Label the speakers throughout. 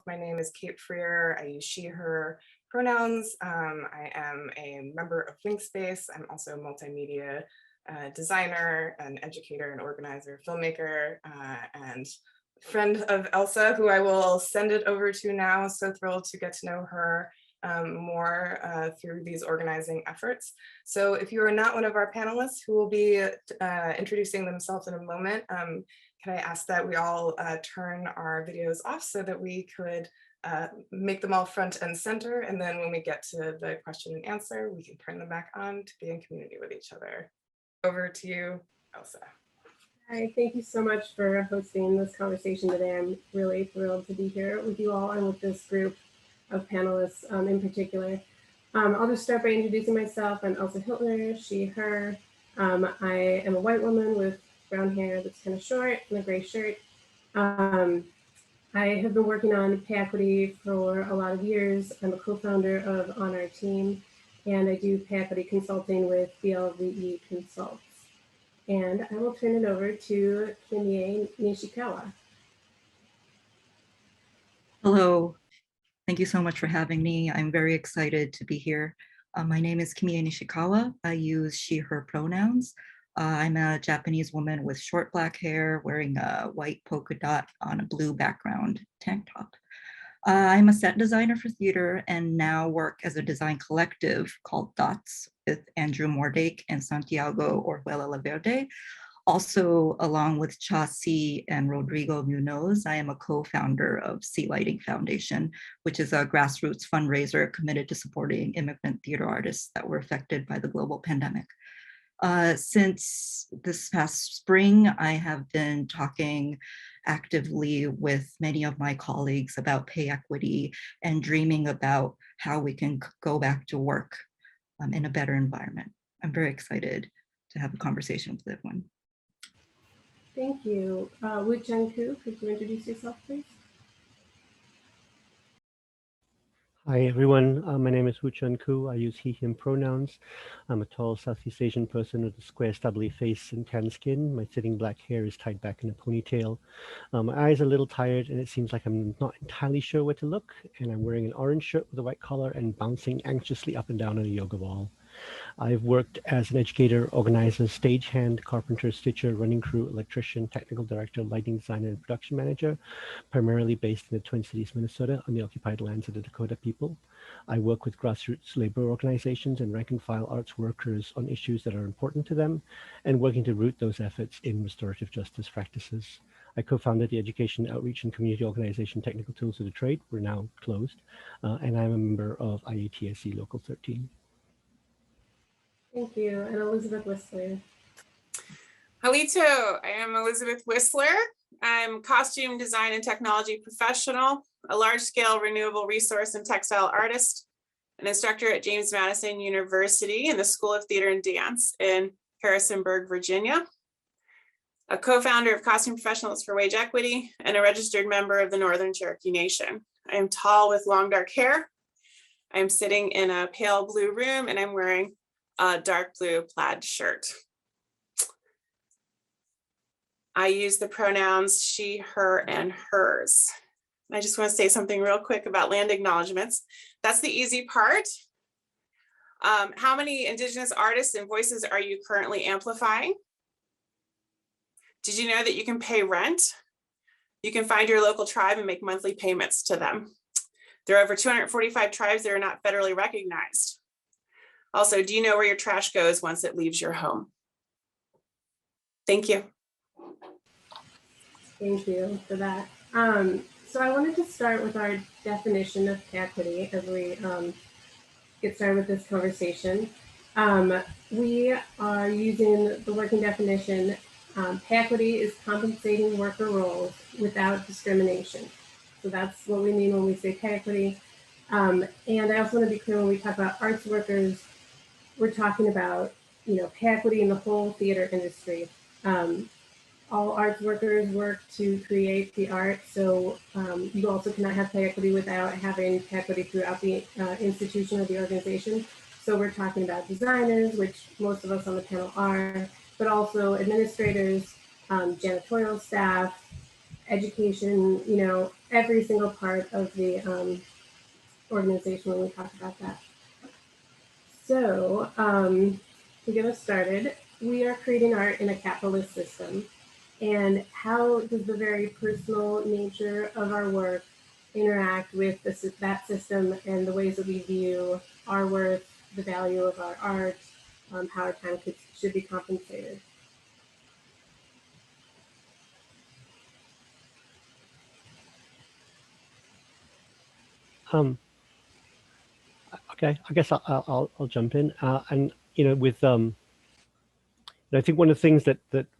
Speaker 1: My name is Kate Freer. I use she, her pronouns. I am a member of Wingspace. I'm also a multimedia designer, an educator, an organizer, filmmaker, and friend of Elsa, who I will send it over to now. So thrilled to get to know her more through these organizing efforts. So if you are not one of our panelists who will be introducing themselves in a moment, can I ask that we all turn our videos off so that we could make them all front and center, and then when we get to the question and answer, we can turn them back on to be in community with each other. Over to you, Elsa.
Speaker 2: Hi, thank you so much for hosting this conversation today. I'm really thrilled to be here with you all and with this group of panelists in particular. I'll just start by introducing myself. I'm Elsa Hiltner, she, her. I am a white woman with brown hair that's kind of short and a gray shirt. I have been working on pay equity for a lot of years. I'm a co-founder of On Our Team, and I do pay equity consulting with BLVE Consults. And I will turn it over to Kimie Nishikawa.
Speaker 3: Hello, thank you so much for having me. I'm very excited to be here. My name is Kimie Nishikawa. I use she, her pronouns. I'm a Japanese woman with short black hair wearing a white polka dot on a blue background tank top. I'm a set designer for theater and now work as a design collective called Dots with Andrew Mordake and Santiago Orjuela Laverde. Also, along with Chasi and Rodrigo Munoz, I am a co-founder of Sea Lighting Foundation, which is a grassroots fundraiser committed to supporting immigrant theater artists that were affected by the global pandemic. Since this past spring, I have been talking actively with many of my colleagues about pay equity and dreaming about how we can go back to work in a better environment. I'm very excited to have a conversation with everyone.
Speaker 2: Thank you. Chen Khoo, could you introduce yourself, please?
Speaker 4: Hi, everyone. My name is Chen Khoo. I use he, him pronouns. I'm a tall Southeast Asian person with a square, stubbly face and tan skin. My sitting black hair is tied back in a ponytail. My eyes are a little tired, and it seems like I'm not entirely sure where to look. And I'm wearing an orange shirt with a white collar and bouncing anxiously up and down on a yoga ball. I've worked as an educator, organizer, stagehand, carpenter, stitcher, running crew, electrician, technical director, lighting designer, and production manager, primarily based in the Twin Cities, Minnesota, on the occupied lands of the Dakota people. I work with grassroots labor organizations and rank and file arts workers on issues that are important to them, and working to root those efforts in restorative justice practices. I co-founded the education, outreach, and community organization Technical Tools of the Trade. We're now closed, and I'm a member of IATSE Local 13.
Speaker 2: Thank you. And Elizabeth Wislar.
Speaker 5: Halito, I am Elizabeth Wislar. I'm costume design and technology professional, a large-scale renewable resource and textile artist, an instructor at James Madison University in the School of Theater and Dance in Harrisonburg, Virginia, a co-founder of Costume Professionals for Wage Equity, and a registered member of the Northern Cherokee Nation. I am tall with long dark hair. I'm sitting in a pale blue room and I'm wearing a dark blue plaid shirt. I use the pronouns she, her, and hers. I just want to say something real quick about land acknowledgements. That's the easy part. How many Indigenous artists and voices are you currently amplifying? Did you know that you can pay rent? You can find your local tribe and make monthly payments to them. There are over 245 tribes that are not federally recognized. Also, do you know where your trash goes once it leaves your home? Thank you.
Speaker 2: Thank you for that. So I wanted to start with our definition of pay equity as we get started with this conversation. We are using the working definition. Pay equity is compensating worker roles without discrimination. So that's what we mean when we say pay equity. And I also want to be clear, when we talk about arts workers, we're talking about, pay equity in the whole theater industry. All arts workers work to create the art, so you also cannot have pay equity without having pay equity throughout the institution or the organization. So we're talking about designers, which most of us on the panel are, but also administrators, janitorial staff, education, every single part of the organization when we talk about that. So to get us started, we are creating art in a capitalist system. And how does the very personal nature of our work interact with that system and the ways that we view our worth, the value of our art, how our time should be compensated?
Speaker 4: Okay, I guess I'll jump in. And with I think one of the things that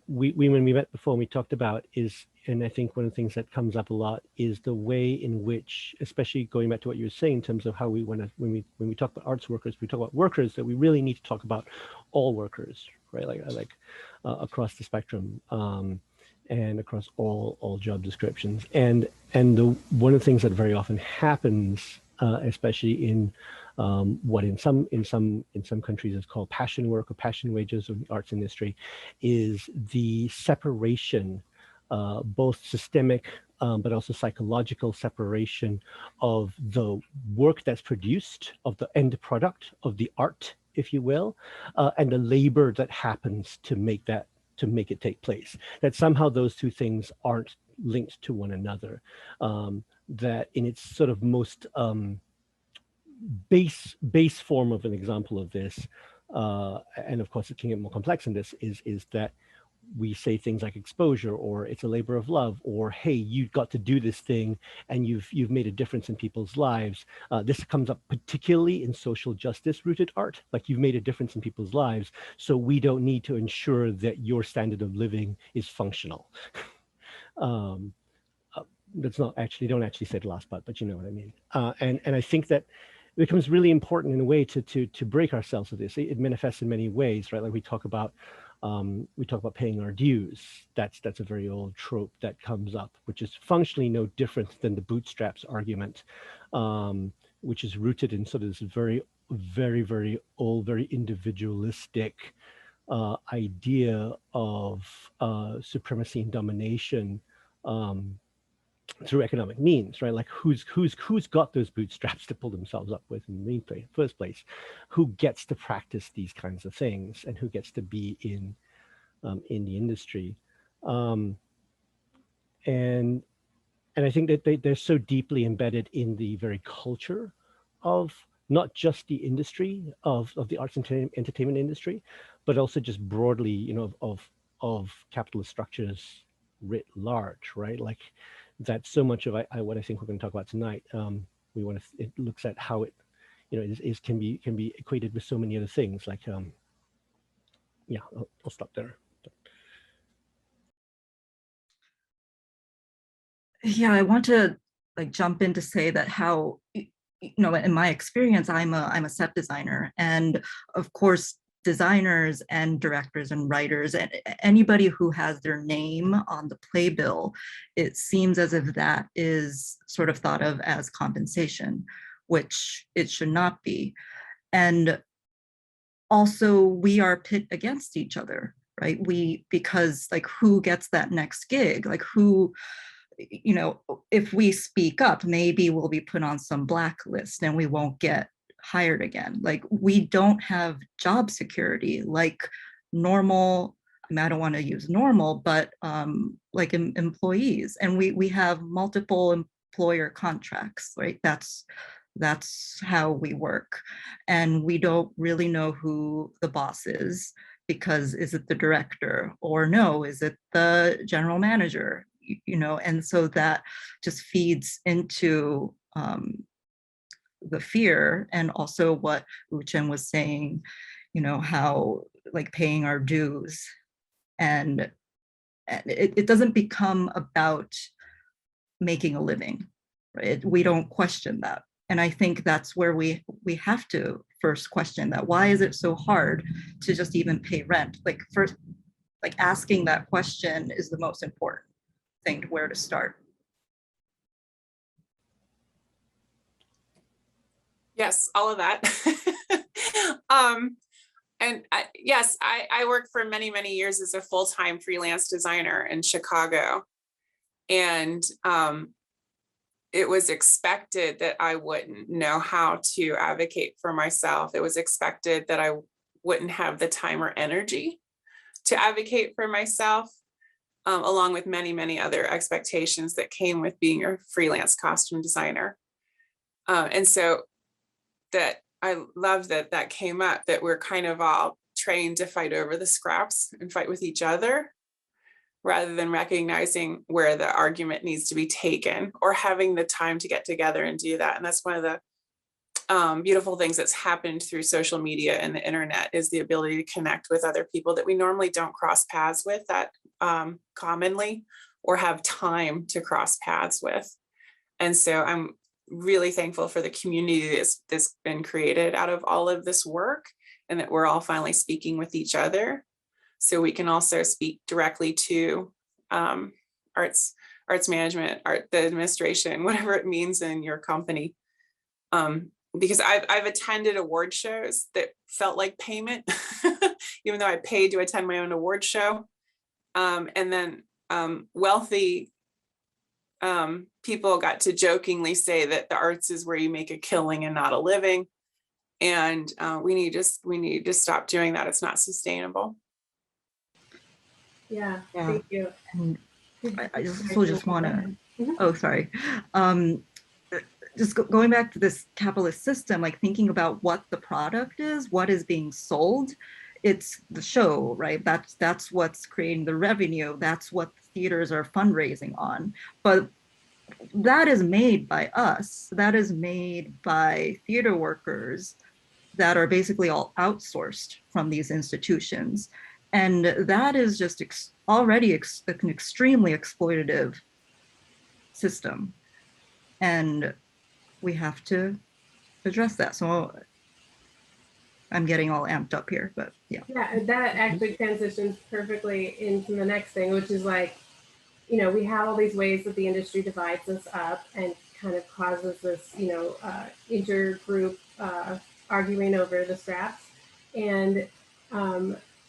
Speaker 4: we when we met before, we talked about is, and I think one of the things that comes up a lot is the way in which, especially going back to what you were saying in terms of how we want to, when we talk about arts workers, we talk about workers, that we really need to talk about all workers, right? Like across the spectrum, and across all job descriptions. And one of the things that very often happens, especially in what in some countries is called passion work or passion wages of the arts industry, is the separation, both systemic but also psychological separation of the work that's produced, of the end product of the art, if you will, and the labor that happens to make it take place. That somehow those two things aren't linked to one another. That in its sort of most base form of an example of this, and of course it can get more complex in this, is that we say things like exposure, or it's a labor of love, or hey, you got to do this thing and you've made a difference in people's lives. This comes up particularly in social justice rooted art, like you've made a difference in people's lives, so we don't need to ensure that your standard of living is functional. That's not actually, don't actually say the last part, but you know what I mean. And I think that it becomes really important in a way to break ourselves of this. It manifests in many ways, right? Like we talk about paying our dues. That's a very old trope that comes up, which is functionally no different than the bootstraps argument, which is rooted in sort of this very old, very individualistic idea of supremacy and domination through economic means, right? Like who's got those bootstraps to pull themselves up with in the first place? Who gets to practice these kinds of things, and who gets to be in the industry? And I think that they're so deeply embedded in the very culture of not just the industry of the arts and entertainment industry, but also just broadly, of capitalist structures writ large, right? Like that's so much of what I think we're going to talk about tonight. It looks at how it, can be equated with so many other things. Like, yeah, I'll stop there.
Speaker 3: Yeah, I want to jump in to say that how, in my experience, I'm a set designer, and of course, designers and directors and writers and anybody who has their name on the playbill, it seems as if that is sort of thought of as compensation, which it should not be. And also we are pit against each other, right? Because who gets that next gig? Like who, if we speak up, maybe we'll be put on some blacklist and we won't get hired again. Like we don't have job security like normal, I don't want to use normal, but like employees. And we have multiple employer contracts, right? That's how we work. And we don't really know who the boss is, because is it the director, or no, is it the general manager? And so that just feeds into the fear, and also what Chen was saying, how paying our dues, and it doesn't become about making a living, right? We don't question that. And I think that's where we have to first question that. Why is it so hard to just even pay rent? First, asking that question is the most important thing to where to start.
Speaker 5: Yes, all of that. And yes, I worked for many years as a full-time freelance designer in Chicago. And it was expected that I wouldn't know how to advocate for myself. It was expected that I wouldn't have the time or energy to advocate for myself, along with many, many other expectations that came with being a freelance costume designer. And so that I love that that came up, that we're kind of all trained to fight over the scraps and fight with each other, rather than recognizing where the argument needs to be taken or having the time to get together and do that. And that's one of the beautiful things that's happened through social media and the internet, is the ability to connect with other people that we normally don't cross paths with that commonly, or have time to cross paths with. And so I'm really thankful for the community that's been created out of all of this work, and that we're all finally speaking with each other, so we can also speak directly to arts management, the administration, whatever it means in your company. Because I've attended award shows that felt like payment, even though I paid to attend my own award show. And then wealthy people got to jokingly say that the arts is where you make a killing and not a living. And we need to stop doing that. It's not sustainable.
Speaker 2: Yeah,
Speaker 3: Yeah.
Speaker 2: thank you.
Speaker 3: And I just want to, oh, sorry. Just going back to this capitalist system, like thinking about what the product is, what is being sold, it's the show, right? That's what's creating the revenue. That's what theaters are fundraising on. But that is made by us. That is made by theater workers that are basically all outsourced from these institutions. And that is just already an extremely exploitative system. And we have to address that. So I'm getting all amped up here, but yeah.
Speaker 2: Yeah, that actually transitions perfectly into the next thing, which is like, you know, we have all these ways that the industry divides us up and kind of causes this, you know, intergroup arguing over the scraps. And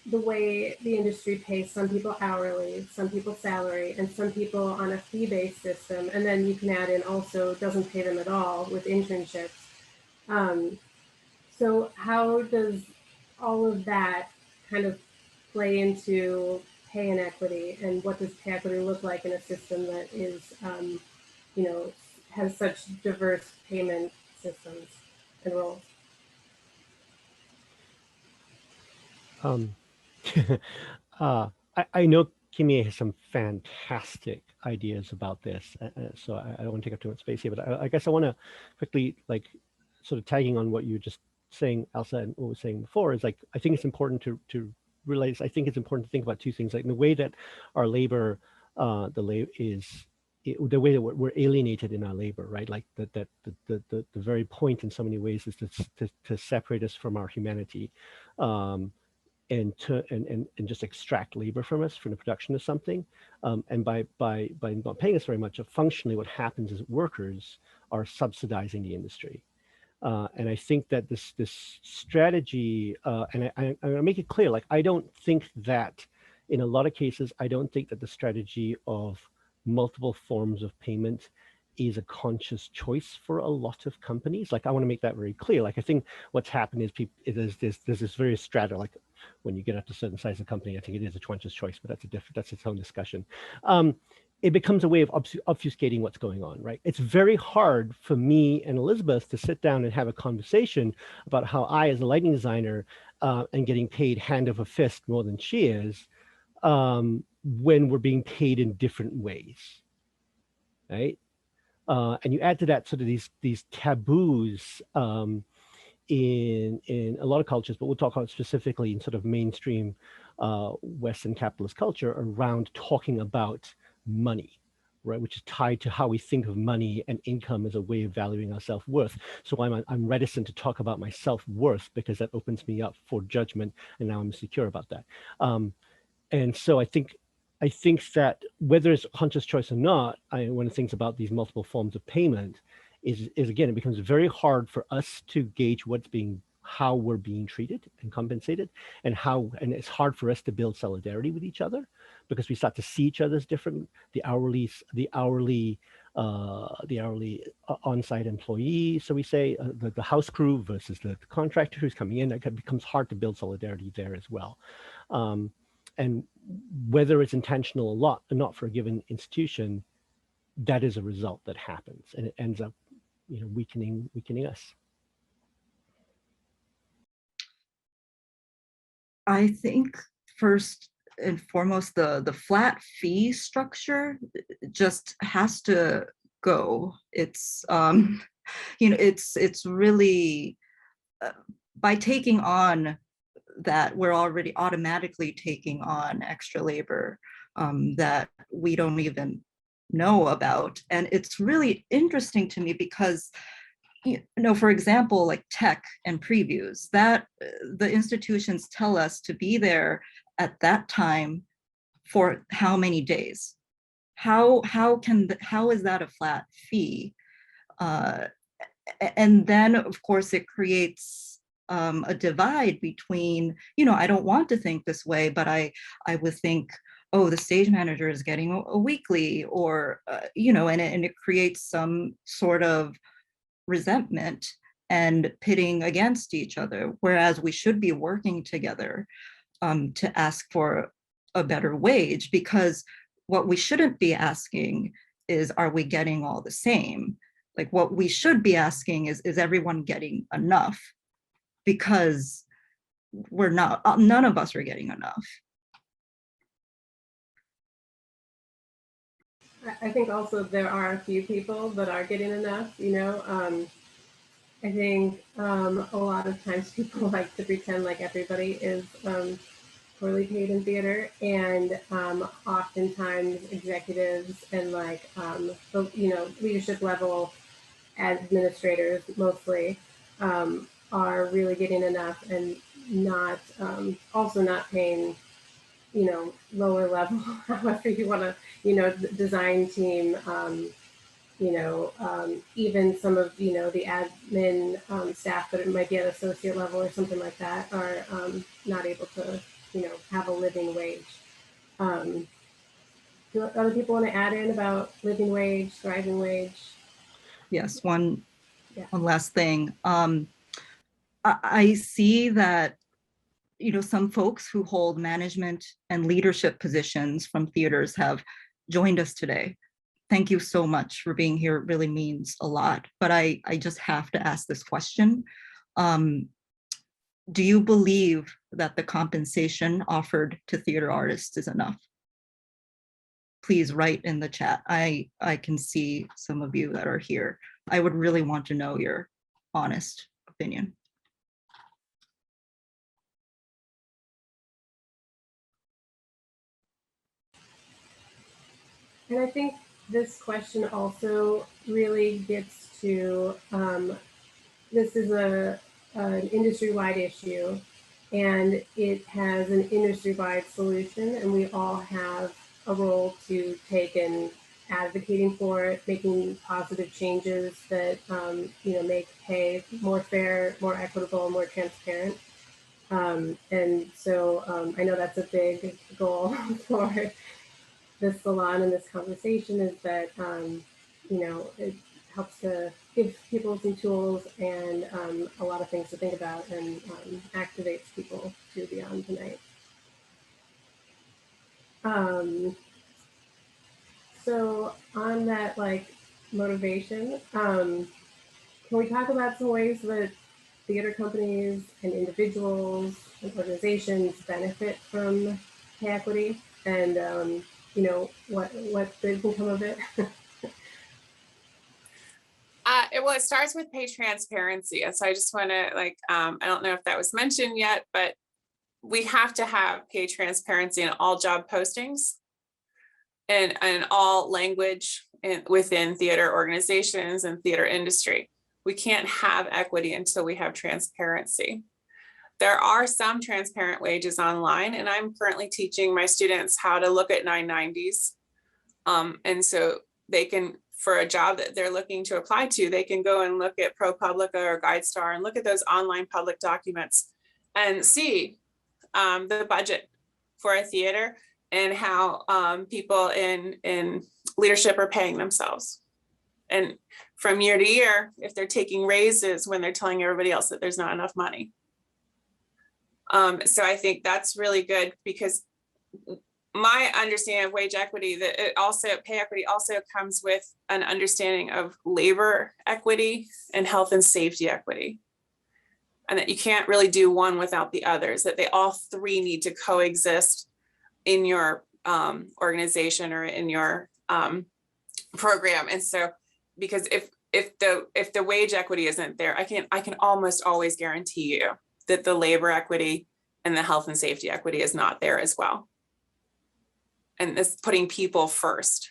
Speaker 2: the way the industry pays some people hourly, some people salary, and some people on a fee-based system. And then you can add in also doesn't pay them at all with internships. So how does all of that kind of play into pay inequity, and what does pay equity look like in a system that is, you know, has such diverse payment systems and roles?
Speaker 4: I know Kimie has some fantastic ideas about this, so I don't want to take up too much space here, but I guess I want to quickly, like, sort of tagging on what you were just saying, Elsa, and what we were saying before, is like, I think it's important to realize, I think it's important to think about two things, like the way that our labor, the way that we're alienated in our labor, right? Like the very point in so many ways is to separate us from our humanity. And just extract labor from us for the production of something, and by not paying us very much, functionally what happens is workers are subsidizing the industry, and I think that this strategy, and I'm gonna make it clear, like I don't think that in a lot of cases, I don't think that the strategy of multiple forms of payment is a conscious choice for a lot of companies. Like I want to make that very clear. Like I think what's happened is there's this various strata. Like when you get up to a certain size of company, I think it is a conscious choice, but that's its own discussion. It becomes a way of obfuscating what's going on, right? It's very hard for me and Elizabeth to sit down and have a conversation about how I, as a lighting designer, am getting paid hand over fist more than she is, when we're being paid in different ways, right? And you add to that sort of these taboos in a lot of cultures, but we'll talk about specifically in sort of mainstream Western capitalist culture around talking about money, right? Which is tied to how we think of money and income as a way of valuing our self-worth. So I'm reticent to talk about my self-worth because that opens me up for judgment, and now I'm insecure about that. And so I think that whether it's conscious choice or not, one of the things about these multiple forms of payment is again, it becomes very hard for us to gauge how we're being treated and compensated, and it's hard for us to build solidarity with each other, because we start to see each other's different, the hourly on-site employee. So we say the house crew versus the contractor who's coming in. It becomes hard to build solidarity there as well. And whether it's intentional or not for a given institution, that is a result that happens, and it ends up, weakening us.
Speaker 3: I think first and foremost, the flat fee structure just has to go. It's it's really by taking on that, we're already automatically taking on extra labor that we don't even know about. And it's really interesting to me because, for example, like tech and previews, that the institutions tell us to be there at that time for how many days? How is that a flat fee? And then of course it creates a divide between, I don't want to think this way, but I would think, oh, the stage manager is getting a weekly, or and it creates some sort of resentment and pitting against each other, whereas we should be working together to ask for a better wage, because what we shouldn't be asking is, are we getting all the same? Like, what we should be asking is everyone getting enough? Because we're not, none of us are getting enough.
Speaker 2: I think also there are a few people that are getting enough, I think a lot of times people like to pretend like everybody is poorly paid in theater, and oftentimes executives and leadership level administrators mostly are really getting enough, and not also not paying lower level, however you want to, design team, even some of, the admin staff that it might be at associate level or something like that are not able to, have a living wage. Do other people want to add in about living wage, thriving wage?
Speaker 3: Yes, one last thing. I see that, some folks who hold management and leadership positions from theaters have joined us today. Thank you so much for being here. It really means a lot. But I just have to ask this question. Do you believe that the compensation offered to theater artists is enough? Please write in the chat. I can see some of you that are here. I would really want to know your honest opinion.
Speaker 2: And I think this question also really gets to, this is an industry-wide issue, and it has an industry-wide solution, and we all have a role to take in advocating for it, making positive changes that make pay more fair, more equitable, more transparent. And so I know that's a big goal for this salon and this conversation, is that it helps to give people some tools and a lot of things to think about, and activates people to beyond tonight. So on that motivation, can we talk about some ways that theater companies and individuals and organizations benefit from pay equity, and what good can come of it?
Speaker 5: Well, it starts with pay transparency. And so I just want to I don't know if that was mentioned yet, but we have to have pay transparency in all job postings and all language within theater organizations and theater industry. We can't have equity until we have transparency. There are some transparent wages online, and I'm currently teaching my students how to look at 990s. And so they can, for a job that they're looking to apply to, they can go and look at ProPublica or GuideStar and look at those online public documents and see the budget for a theater and how people in leadership are paying themselves. And from year to year, if they're taking raises when they're telling everybody else that there's not enough money. So I think that's really good, because my understanding of wage equity, that it also, pay equity also comes with an understanding of labor equity and health and safety equity. And that you can't really do one without the others, that they all three need to coexist in your organization or in your program. And so, because if the wage equity isn't there, I can almost always guarantee you that the labor equity and the health and safety equity is not there as well. And this putting people first.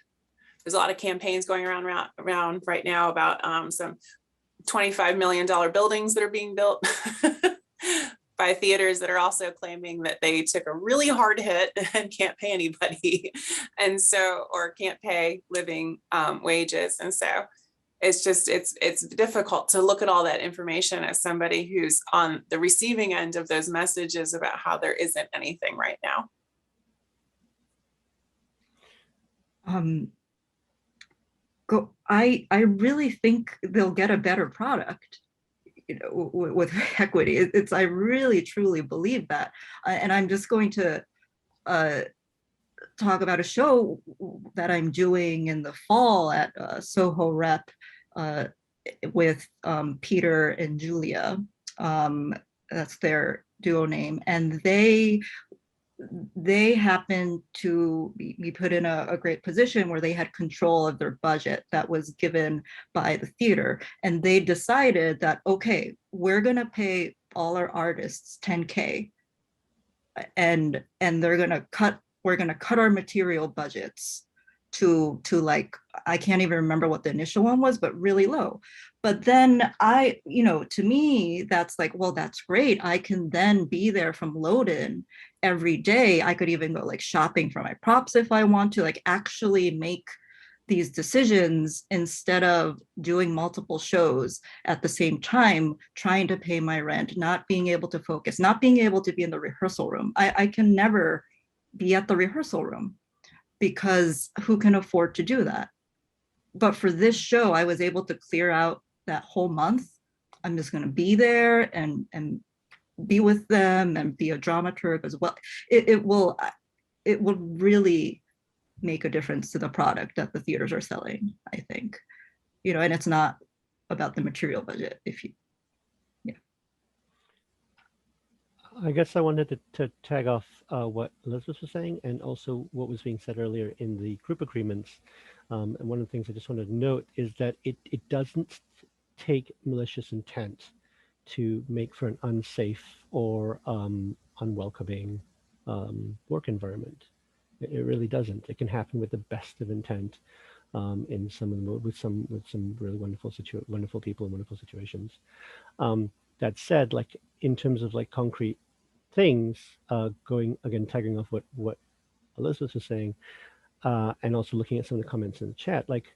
Speaker 5: There's a lot of campaigns going around right now about some $25 million buildings that are being built by theaters that are also claiming that they took a really hard hit and can't pay anybody, and so, or can't pay living wages. And so it's just, it's difficult to look at all that information as somebody who's on the receiving end of those messages about how there isn't anything right now.
Speaker 3: I really think they'll get a better product, with equity. I really truly believe that. And I'm just going to talk about a show that I'm doing in the fall at Soho Rep with Peter and Julia. That's their duo name. And they happened to be put in a great position where they had control of their budget that was given by the theater. And they decided that, okay, we're gonna pay all our artists $10K, and we're gonna cut our material budgets to like, I can't even remember what the initial one was, but really low. But then to me, that's like, well, that's great. I can then be there from load-in every day. I could even go like shopping for my props if I want to, like actually make these decisions instead of doing multiple shows at the same time, trying to pay my rent, not being able to focus, not being able to be in the rehearsal room. I can never be at the rehearsal room, because who can afford to do that? But for this show, I was able to clear out that whole month. I'm just going to be there and be with them and be a dramaturg as well. It will really make a difference to the product that the theaters are selling, I think. And it's not about the material budget.
Speaker 4: I guess I wanted to tag off what Elizabeth was saying, and also what was being said earlier in the group agreements. And one of the things I just wanted to note is that it doesn't take malicious intent to make for an unsafe or unwelcoming work environment. It really doesn't. It can happen with the best of intent in some of the with some really wonderful people in wonderful situations. That said, like in terms of like concrete things, going again, tagging off what Elizabeth was saying, and also looking at some of the comments in the chat, like,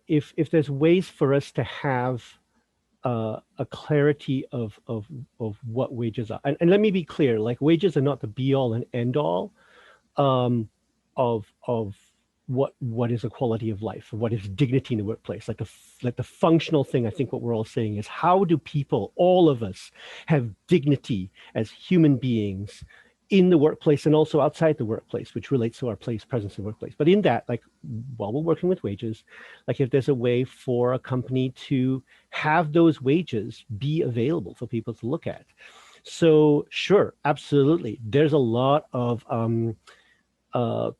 Speaker 4: if there's ways for us to have a clarity of what wages are, and let me be clear, like wages are not the be all and end all of what is a quality of life, or what is dignity in the workplace. Like the functional thing, I think what we're all saying is, how do people, all of us, have dignity as human beings in the workplace and also outside the workplace, which relates to our presence in the workplace. But in that, like while we're working with wages, like if there's a way for a company to have those wages be available for people to look at. So sure, absolutely. There's a lot of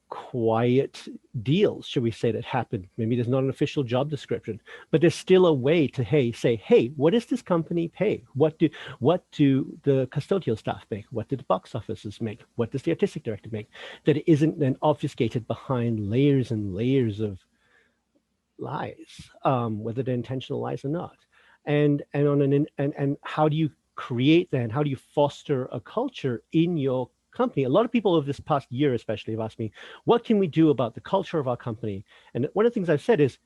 Speaker 4: quiet deals, should we say, that happen. Maybe there's not an official job description, but there's still a way to say, hey, what does this company pay? What do the custodial staff make? What do the box offices make? What does the artistic director make? That it isn't then obfuscated behind layers and layers of lies, whether they're intentional lies or not. And how do you create then? How do you foster a culture in your company? A lot of people over this past year especially have asked me, what can we do about the culture of our company? And one of the things I've said is,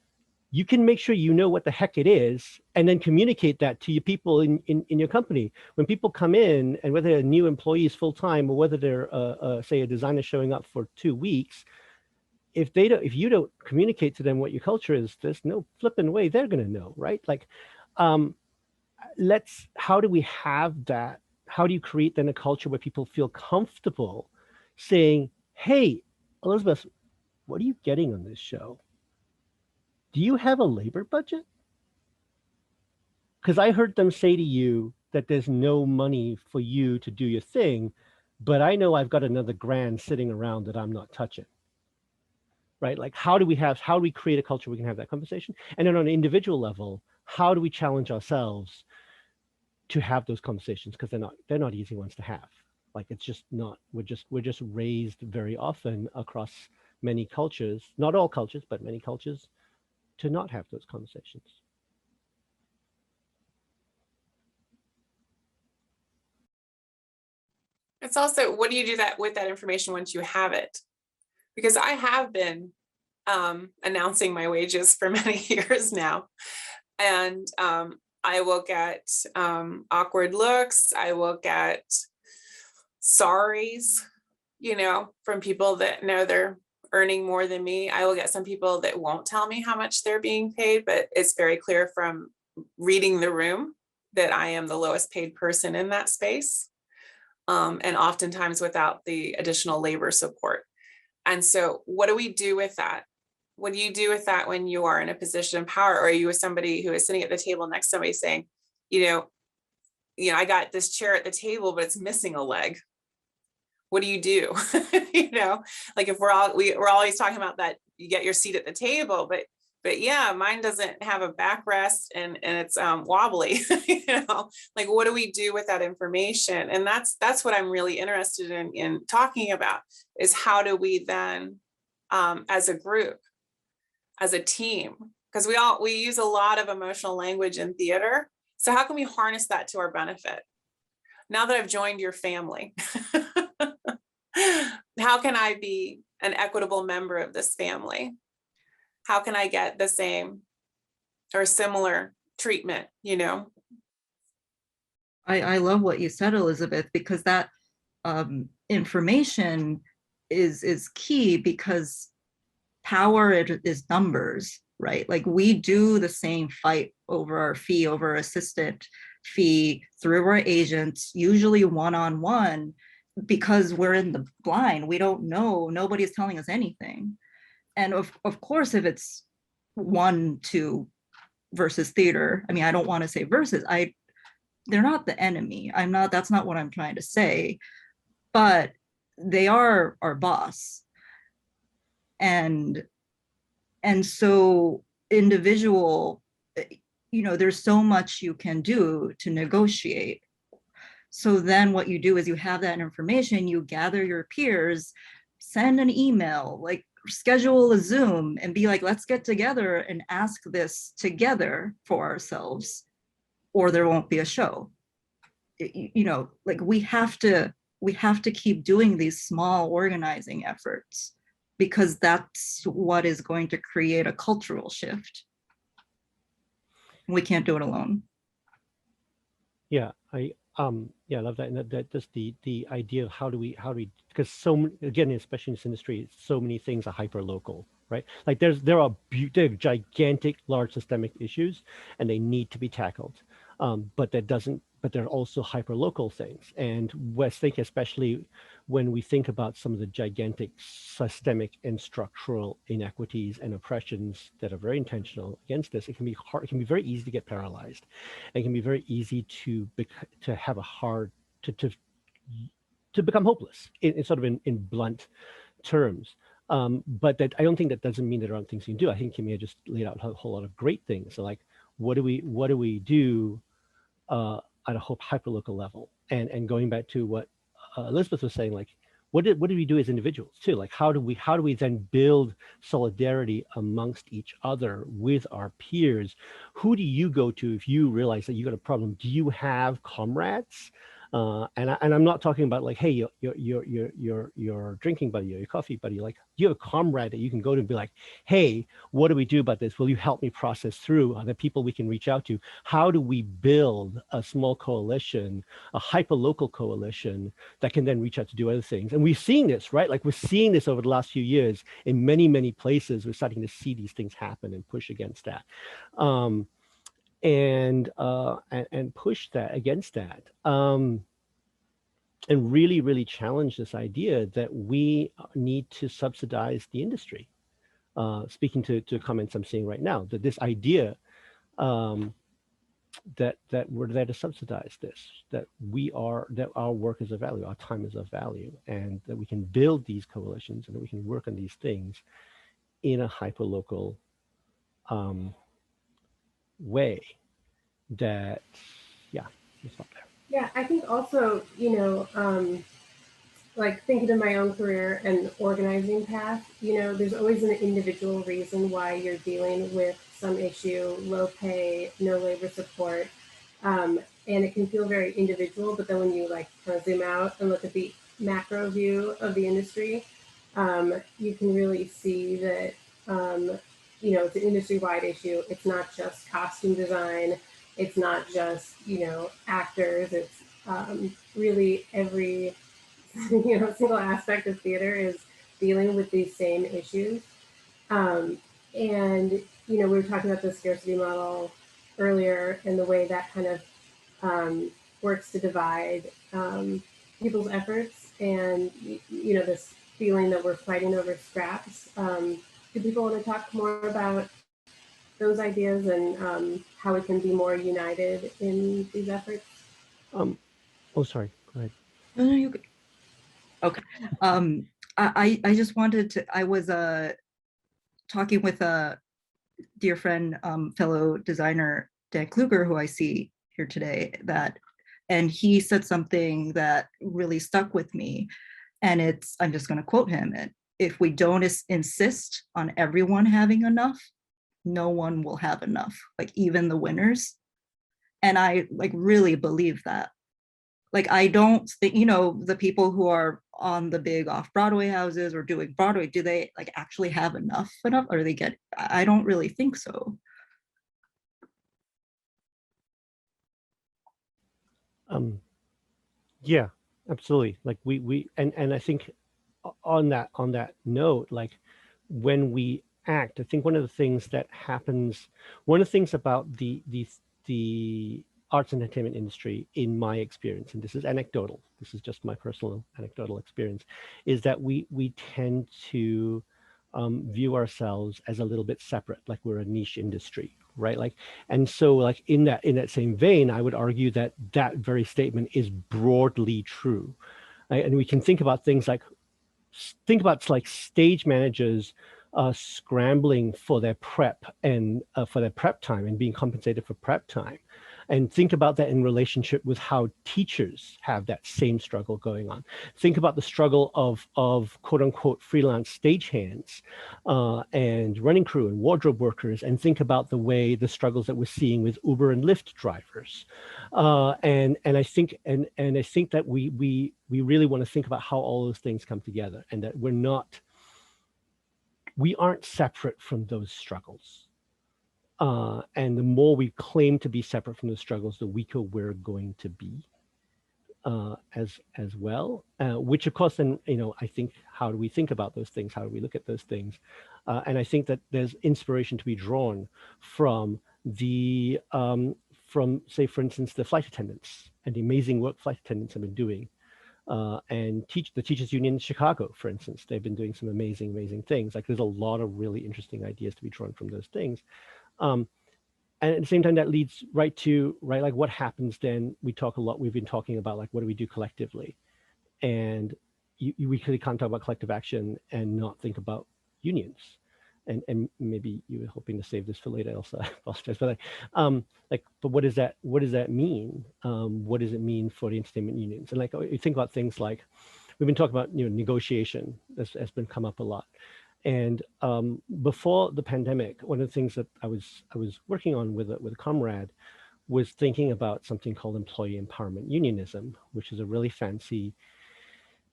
Speaker 4: you can make sure you know what the heck it is and then communicate that to your people in your company. When people come in, and whether they're new employees full-time or whether they're, say, a designer showing up for 2 weeks, if you don't communicate to them what your culture is, there's no flipping way they're going to know, right? Like, how do we have that? How do you create then a culture where people feel comfortable saying, hey, Elizabeth, what are you getting on this show? Do you have a labor budget? Because I heard them say to you that there's no money for you to do your thing, but I know I've got another grand sitting around that I'm not touching. Right? Like, how do we create a culture we can have that conversation? And then on an individual level, how do we challenge ourselves to have those conversations? Because they're not easy ones to have. Like, it's just not, we're just raised very often across many cultures, not all cultures, but many cultures, to not have those conversations.
Speaker 5: It's also, what do you do with that information once you have it? Because I have been announcing my wages for many years now. And I will get awkward looks. I will get sorries, from people that know they're earning more than me. I will get some people that won't tell me how much they're being paid, but it's very clear from reading the room that I am the lowest paid person in that space. And oftentimes without the additional labor support. And so what do we do with that? What do you do with that when you are in a position of power, or are you with somebody who is sitting at the table next to somebody saying, I got this chair at the table, but it's missing a leg. What do you do? Like, if we're always talking about that, you get your seat at the table, but yeah, mine doesn't have a backrest and it's wobbly. Like, what do we do with that information? And that's what I'm really interested in talking about, is how do we then, as a group, as a team, because we use a lot of emotional language in theater. So how can we harness that to our benefit? Now that I've joined your family, how can I be an equitable member of this family? How can I get the same or similar treatment,
Speaker 3: I love what you said, Elizabeth, because that information is key, because power is numbers, right? Like, we do the same fight over our fee, over assistant fee, through our agents, usually one-on-one, because we're in the blind. We don't know, nobody's telling us anything. And of course, if it's 1-2 versus theater, I mean, I don't want to say versus, they're not the enemy. That's not what I'm trying to say, but they are our boss. And so individual, there's so much you can do to negotiate. So then what you do is you have that information, you gather your peers, send an email, like schedule a Zoom and be like, let's get together and ask this together for ourselves, or there won't be a show. Like, we have to keep doing these small organizing efforts, because that's what is going to create a cultural shift. We can't do it alone.
Speaker 4: Yeah, I love that. And that just the idea of how do we, because again, especially in this industry, so many things are hyper local, right? Like, there are gigantic, large systemic issues, and they need to be tackled. But there are also hyper local things. And I think, especially when we think about some of the gigantic systemic and structural inequities and oppressions that are very intentional against this, it can be hard. It can be very easy to get paralyzed. It can be very easy to have a hard to become hopeless in sort of in blunt terms. But I don't think that doesn't mean there aren't things you can do. I think Kimie just laid out a whole lot of great things. So, like, what do we do at a hyperlocal level? And going back to what Elizabeth was saying, like, what do we do as individuals too? Like, how do we then build solidarity amongst each other with our peers? Who do you go to if you realize that you got a problem? Do you have comrades And I'm not talking about like, hey, your drinking buddy or your coffee buddy, like you have a comrade that you can go to and be like, hey, what do we do about this? Will you help me process through? Are there people we can reach out to? How do we build a small coalition, a hyper-local coalition that can then reach out to do other things? And we've seen this, right? Like we're seeing this over the last few years in many, many places. We're starting to see these things happen and push against that. And push that against that. And really, really challenge this idea that we need to subsidize the industry. Speaking to comments I'm seeing right now, that this idea that we're there to subsidize this, that our work is of value, our time is of value, and that we can build these coalitions and that we can work on these things in a hyperlocal way. That, yeah, it's not there.
Speaker 2: Yeah, I think also, like thinking of my own career and organizing path, there's always an individual reason why you're dealing with some issue, low pay, no labor support. And it can feel very individual, but then when you like kind of zoom out and look at the macro view of the industry, you can really see that, it's an industry-wide issue. It's not just costume design. It's not just, actors. It's really every, single aspect of theater is dealing with these same issues. And, we were talking about the scarcity model earlier and the way that kind of works to divide people's efforts and, this feeling that we're fighting over scraps. Do people want to talk more about those ideas and how we can be more united in these efforts?
Speaker 4: Oh, sorry. Go ahead.
Speaker 3: No, you could. Okay. I just wanted to. I was talking with a dear friend, fellow designer Dan Kluger, who I see here today. And he said something that really stuck with me. And I'm just going to quote him. And if we don't insist on everyone having enough, no one will have enough, like even the winners. And I like really believe that. Like, I don't think, the people who are on the big off-Broadway houses or doing Broadway, do they like actually have enough or they get, I don't really think so.
Speaker 4: Yeah, absolutely. Like and I think on that note, like when we act, I think one of the things that happens, one of the things about the arts and entertainment industry, in my experience, and this is anecdotal, this is just my personal anecdotal experience, is that we tend to view ourselves as a little bit separate, like we're a niche industry, right? Like, and so like in that same vein, I would argue that that very statement is broadly true. Right? And we can think about things like, stage managers scrambling for their prep and for their prep time and being compensated for prep time. And think about that in relationship with how teachers have that same struggle going on. Think about the struggle of quote unquote freelance stagehands and running crew and wardrobe workers, and think about the struggles that we're seeing with Uber and Lyft drivers. And I think that we really want to think about how all those things come together, and that we aren't separate from those struggles. And the more we claim to be separate from the struggles, the weaker we're going to be as well. Which of course then, I think, how do we think about those things? How do we look at those things? And I think that there's inspiration to be drawn from from say, for instance, the flight attendants and the amazing work flight attendants have been doing. And the Teachers Union in Chicago, for instance, they've been doing some amazing things. Like there's a lot of really interesting ideas to be drawn from those things. And at the same time, that leads right, like what happens then? We've been talking about like, what do we do collectively? And we clearly can't talk about collective action and not think about unions. And maybe you were hoping to save this for later, Elsa. I apologize, but but what does that mean? What does it mean for the entertainment unions? And like, you think about things like, we've been talking about, negotiation has been come up a lot. And before the pandemic, one of the things that I was working on with a comrade was thinking about something called employee empowerment unionism, which is a really fancy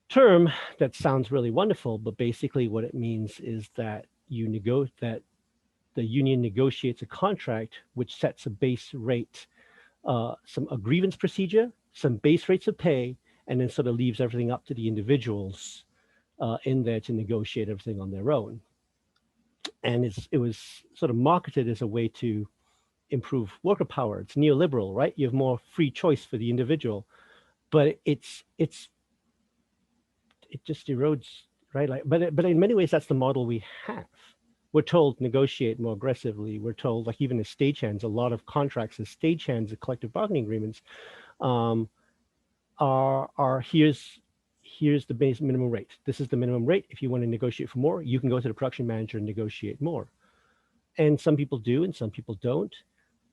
Speaker 4: term that sounds really wonderful, but basically what it means is that that the union negotiates a contract which sets a base rate, a grievance procedure, some base rates of pay, and then sort of leaves everything up to the individuals in there to negotiate everything on their own. And it was sort of marketed as a way to improve worker power. It's neoliberal, right? You have more free choice for the individual, but it just erodes, right? Like, but in many ways, that's the model we have. We're told negotiate more aggressively. We're told, like even as stagehands, a lot of contracts as stagehands, the collective bargaining agreements, are here's the base minimum rate. This is the minimum rate. If you want to negotiate for more, you can go to the production manager and negotiate more. And some people do, and some people don't.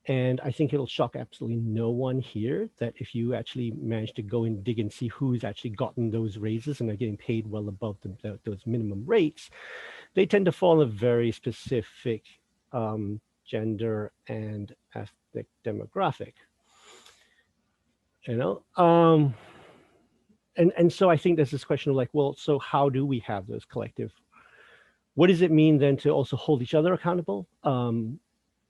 Speaker 4: And I think it'll shock absolutely no one here that if you actually manage to go and dig and see who's actually gotten those raises and are getting paid well above those minimum rates, they tend to fall in a very specific gender and ethnic demographic. You know, and so I think there's this question of like, well, so how do we have those collective? What does it mean then to also hold each other accountable?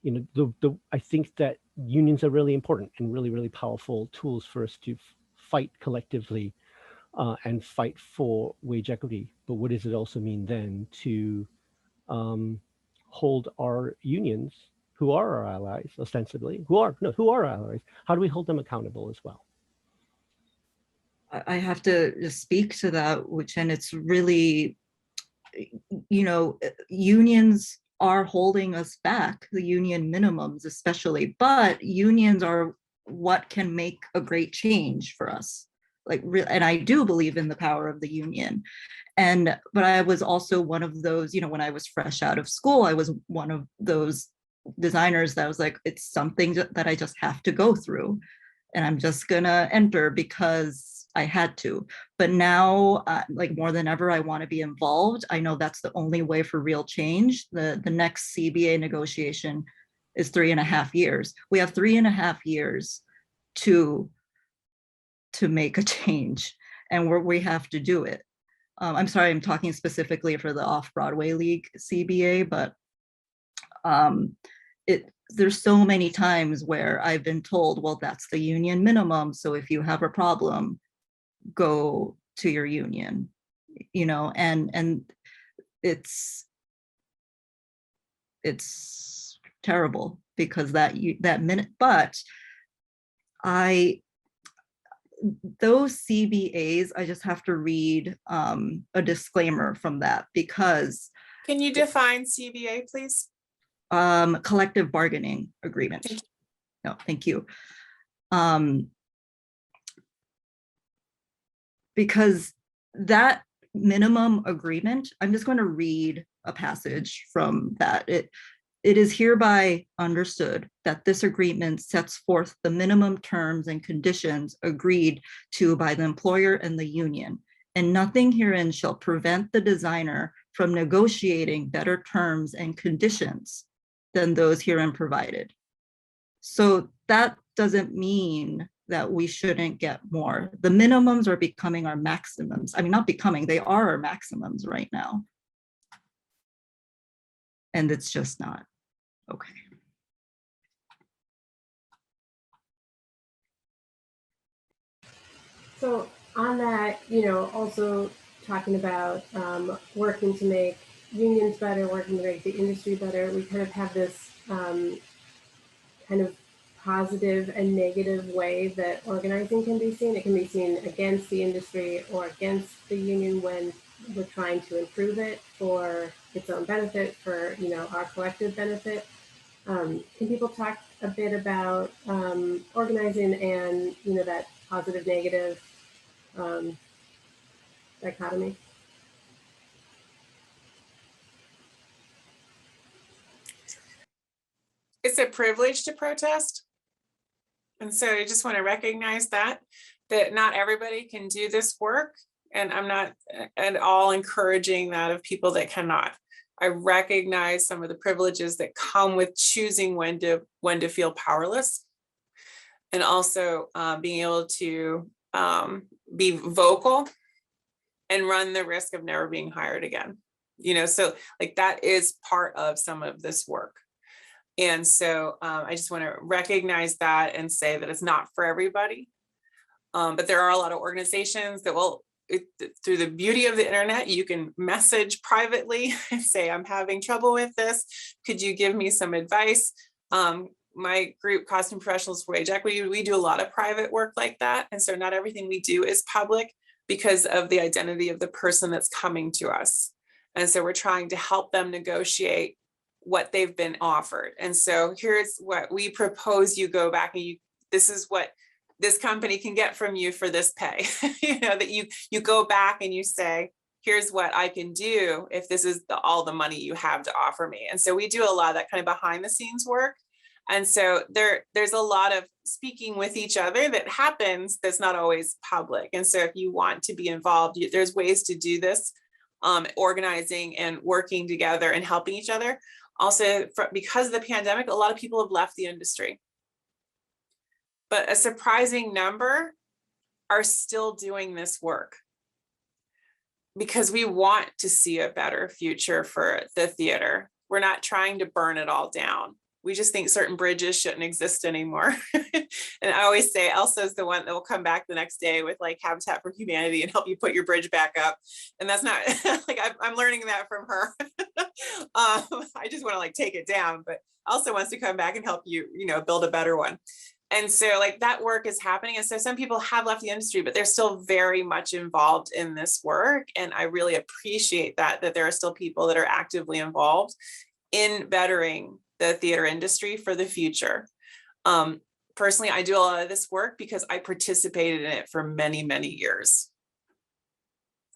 Speaker 4: You know, I think that unions are really important and really, really powerful tools for us to fight collectively and fight for wage equity. But what does it also mean then to hold our unions, who are our allies, ostensibly, who are our allies? How do we hold them accountable as well?
Speaker 3: I have to just speak to that, and it's really, you know, unions are holding us back, the union minimums especially, but unions are what can make a great change for us. Like, and I do believe in the power of the union. But I was also one of those, you know, when I was fresh out of school, I was one of those designers that was like, it's something that I just have to go through. And I'm just gonna enter because I had to. But now, like more than ever, I want to be involved. I know that's the only way for real change. The next CBA negotiation is 3.5 years. We have 3.5 years to make a change, and we have to do it. I'm sorry, I'm talking specifically for the Off-Broadway League CBA, but there's so many times where I've been told, well, that's the union minimum. So if you have a problem, go to your union, you know, and it's terrible because that minute, but those CBAs, I just have to read a disclaimer from that because.
Speaker 5: Can you define CBA, please?
Speaker 3: Collective bargaining agreement. No, thank you. Because that minimum agreement, I'm just going to read a passage from that. It is hereby understood that this agreement sets forth the minimum terms and conditions agreed to by the employer and the union, and nothing herein shall prevent the designer from negotiating better terms and conditions than those herein provided. So that doesn't mean that we shouldn't get more. The minimums are becoming our maximums. I mean, not becoming, they are our maximums right now. And it's just not okay.
Speaker 2: So on that, you know, also talking about working to make unions better, working to make the industry better, we kind of have this kind of positive and negative way that organizing can be seen. It can be seen against the industry or against the union when we're trying to improve it for its own benefit, for, you know, our collective benefit. Can people talk a bit about organizing and, you know, that positive negative dichotomy?
Speaker 5: It's a privilege to protest. And so I just want to recognize that not everybody can do this work. And I'm not at all encouraging that of people that cannot. I recognize some of the privileges that come with choosing when to feel powerless. and also being able to be vocal and run the risk of never being hired again. You know, so like that is part of some of this work. And so I just want to recognize that and say that it's not for everybody. But there are a lot of organizations that will, through the beauty of the internet, you can message privately and say, I'm having trouble with this. Could you give me some advice? My group, Costume Professionals for Wage Equity, we do a lot of private work like that. And so not everything we do is public because of the identity of the person that's coming to us. And so we're trying to help them negotiate what they've been offered. And so here's what we propose: you go back and this is what this company can get from you for this pay. You know, that you go back and you say, here's what I can do if this is all the money you have to offer me. And so we do a lot of that kind of behind the scenes work. And so there's a lot of speaking with each other that happens that's not always public. And so if you want to be involved, there's ways to do this, organizing and working together and helping each other. Also, because of the pandemic, a lot of people have left the industry, but a surprising number are still doing this work because we want to see a better future for the theater. We're not trying to burn it all down. We just think certain bridges shouldn't exist anymore. And I always say Elsa is the one that will come back the next day with like Habitat for Humanity and help you put your bridge back up. And that's not like, I'm learning that from her. I just want to like take it down, but Elsa wants to come back and help you, you know, build a better one. And so like that work is happening. And so some people have left the industry, but they're still very much involved in this work. And I really appreciate that there are still people that are actively involved in bettering the theater industry for the future. Personally, I do a lot of this work because I participated in it for many, many years.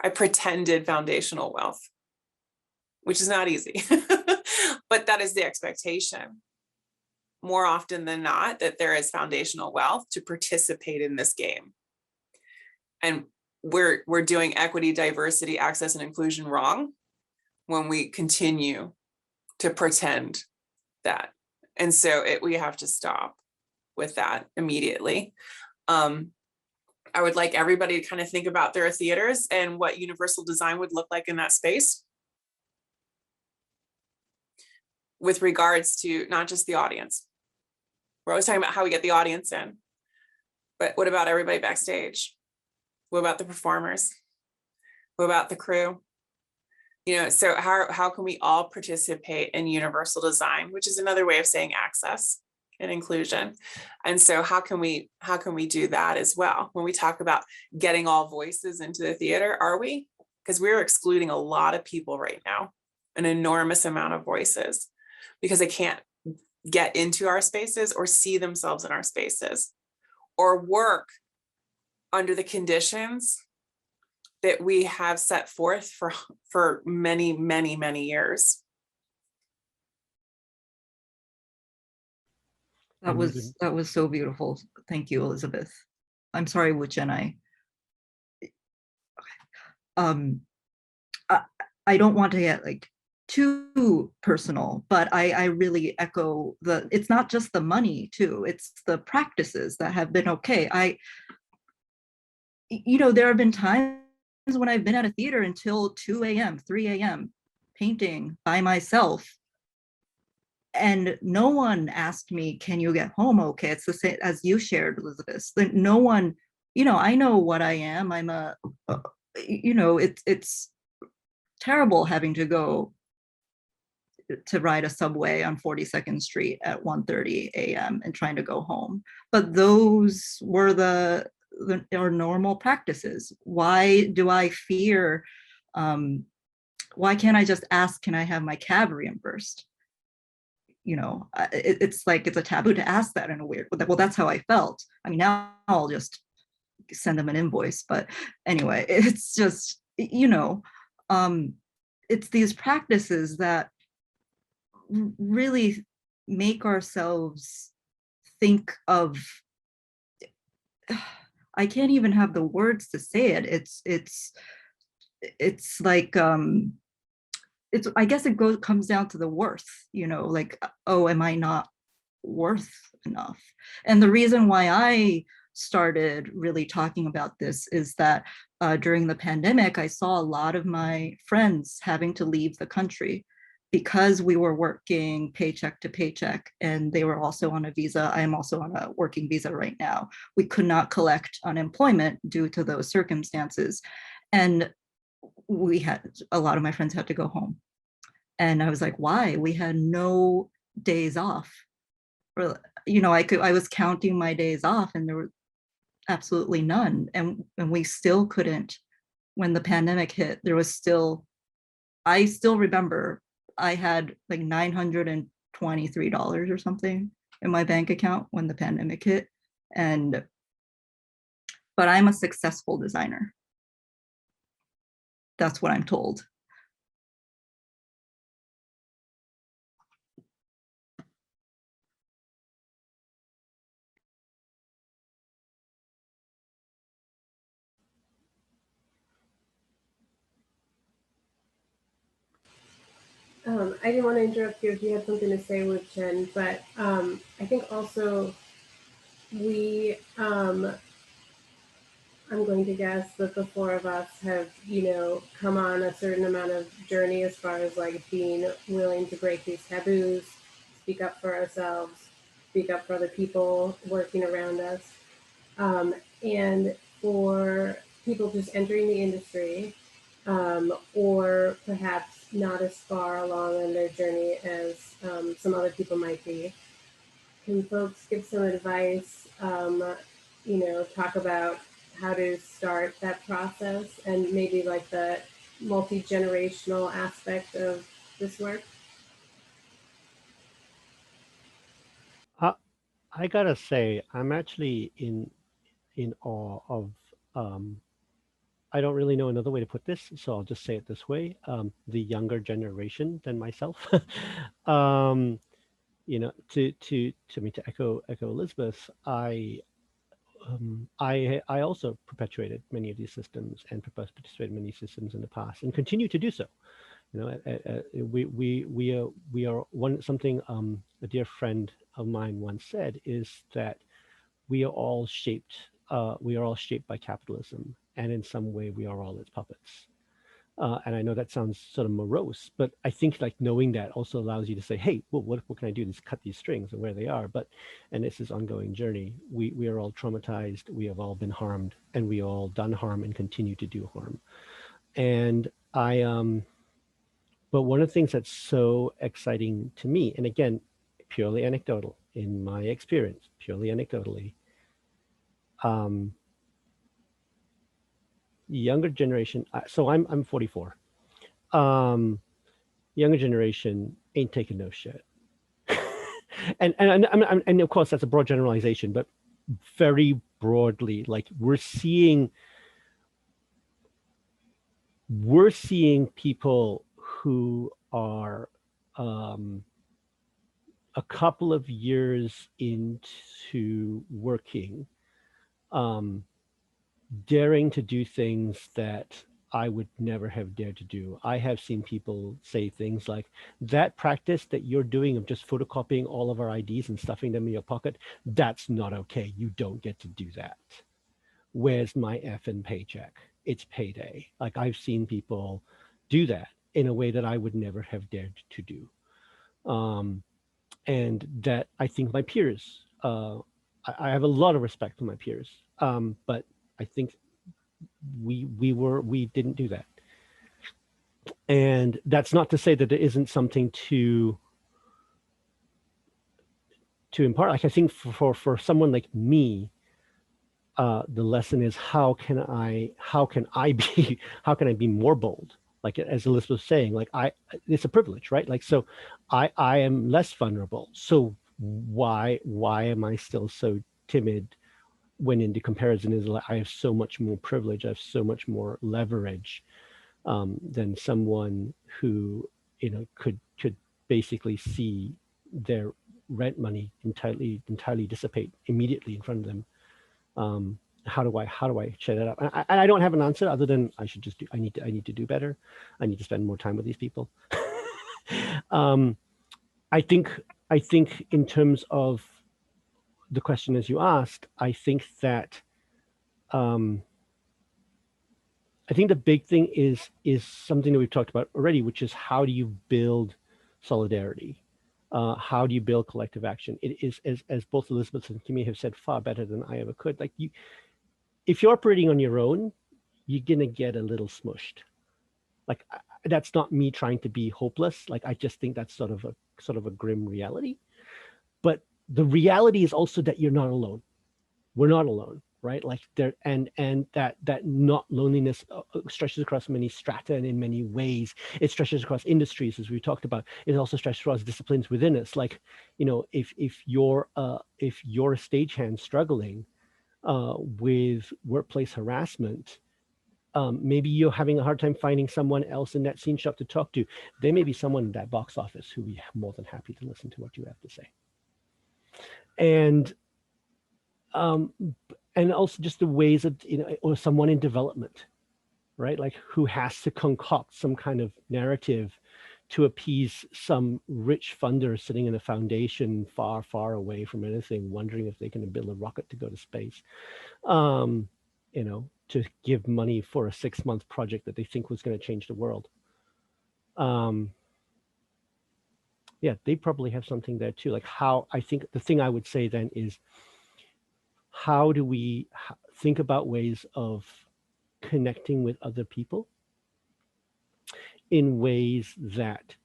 Speaker 5: I pretended foundational wealth, which is not easy, but that is the expectation. More often than not, that there is foundational wealth to participate in this game. And we're doing equity, diversity, access, and inclusion wrong when we continue to pretend that. And so we have to stop with that immediately. I would like everybody to kind of think about their theaters and what universal design would look like in that space with regards to not just the audience. We're always talking about how we get the audience in, but what about everybody backstage? What about the performers? What about the crew? You know, so how can we all participate in universal design, which is another way of saying access and inclusion. And so how can we do that as well? When we talk about getting all voices into the theater, are we? Because we're excluding a lot of people right now, an enormous amount of voices, because they can't get into our spaces or see themselves in our spaces or work under the conditions that we have set forth for many, many, many years.
Speaker 3: That was so beautiful. Thank you, Elizabeth. I'm sorry, Wu-Chen, I don't want to get like too personal, but I really echo it's not just the money too, it's the practices that have been okay. You know, there have been times when I've been at a theater until 2 a.m., 3 a.m. painting by myself. And no one asked me, can you get home okay? It's the same as you shared, Elizabeth. No one, you know, I know what I am. I'm you know, it's terrible having to go to ride a subway on 42nd Street at 1:30 a.m. and trying to go home. But those were our normal practices. Why do I fear, why can't I just ask, can I have my cab reimbursed? You know, it's like, it's a taboo to ask that in a weird, well, that's how I felt. I mean, now I'll just send them an invoice, but anyway, it's just, you know, it's these practices that really make ourselves think of, I can't even have the words to say it. It's like, I guess it comes down to the worth, you know, like, oh, am I not worth enough. And the reason why I started really talking about this is that during the pandemic, I saw a lot of my friends having to leave the country because we were working paycheck to paycheck, and they were also on a visa. I am also on a working visa right now. We could not collect unemployment due to those circumstances. And a lot of my friends had to go home. And I was like, why? We had no days off. Or, I was counting my days off and there were absolutely none. And we still couldn't, when the pandemic hit, I still remember I had like $923 or something in my bank account when the pandemic hit. But I'm a successful designer. That's what I'm told.
Speaker 2: I didn't want to interrupt you if you had something to say with Chen, but I think also I'm going to guess that the four of us have, come on a certain amount of journey as far as like being willing to break these taboos, speak up for ourselves, speak up for other people working around us. And for people just entering the industry, or perhaps not as far along in their journey as some other people might be. Can folks give some advice, talk about how to start that process and maybe like the multi-generational aspect of this work?
Speaker 4: I gotta say, I'm actually in awe of, I don't really know another way to put this, so I'll just say it this way, the younger generation than myself. To echo Elizabeth, I also perpetuated many of these systems and participated in many systems in the past and continue to do so. We are something a dear friend of mine once said is that we are all shaped by capitalism, and in some way we are all its puppets. And I know that sounds sort of morose, but I think like knowing that also allows you to say, hey, well, what can I do to cut these strings and where they are? And this is ongoing journey. We are all traumatized. We have all been harmed, and we all done harm and continue to do harm. And but one of the things that's so exciting to me, and again, purely anecdotal in my experience, purely anecdotally, younger generation. So I'm 44. Younger generation ain't taking no shit. and of course that's a broad generalization, but very broadly, like we're seeing people who are a couple of years into working, daring to do things that I would never have dared to do. I have seen people say things like, that practice that you're doing of just photocopying all of our IDs and stuffing them in your pocket, that's not okay. You don't get to do that. Where's my effing paycheck? It's payday. Like I've seen people do that in a way that I would never have dared to do. And that I think my peers, I have a lot of respect for my peers, but I think we didn't do that. And that's not to say that there isn't something to impart. Like I think for someone like me, the lesson is how can I be more bold? Like as Elizabeth was saying, like it's a privilege, right? Like so I am less vulnerable. So why am I still so timid when in the comparison is like I have so much more privilege, I have so much more leverage than someone who could basically see their rent money entirely dissipate immediately in front of them. How do I shut it up? And I don't have an answer other than I need to do better. I need to spend more time with these people. I think I think in terms of the question as you asked, I think that I think the big thing is something that we've talked about already, which is how do you build solidarity? How do you build collective action? It is, as both Elizabeth and Kimie have said far better than I ever could. Like if you're operating on your own, you're gonna get a little smushed. Like that's not me trying to be hopeless. Like I just think that's sort of a grim reality. But the reality is also that you're not alone. We're not alone, right? Like there, and that not loneliness stretches across many strata and in many ways. It stretches across industries, as we talked about. It also stretches across disciplines within us. Like, you know, if you're a stagehand struggling with workplace harassment, maybe you're having a hard time finding someone else in that scene shop to talk to. There may be someone in that box office who be more than happy to listen to what you have to say. And also just the ways of, you know, or someone in development, right? Like who has to concoct some kind of narrative to appease some rich funder sitting in a foundation far, far away from anything, wondering if they can build a rocket to go to space, you know, to give money for a 6-month project that they think was going to change the world. Yeah, they probably have something there too. Like how, I think the thing I would say then is, how do we think about ways of connecting with other people in ways that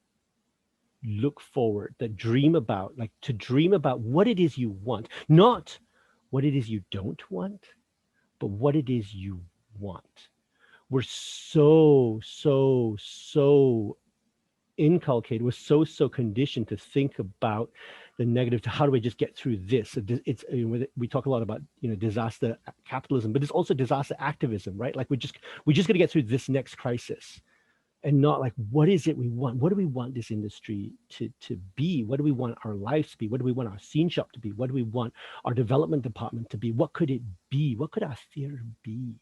Speaker 4: look forward, that dream about, like to dream about what it is you want, not what it is you don't want, but what it is you want. We're so inculcated, we're so conditioned to think about the negative, to how do I just get through this? It's, we talk a lot about, you know, disaster capitalism, but it's also disaster activism, right? Like we're just gonna get through this next crisis, and not like, what is it we want? What do we want this industry to be? What do we want our lives to be? What do we want our scene shop to be? What do we want our development department to be? What could it be? What could our theater be?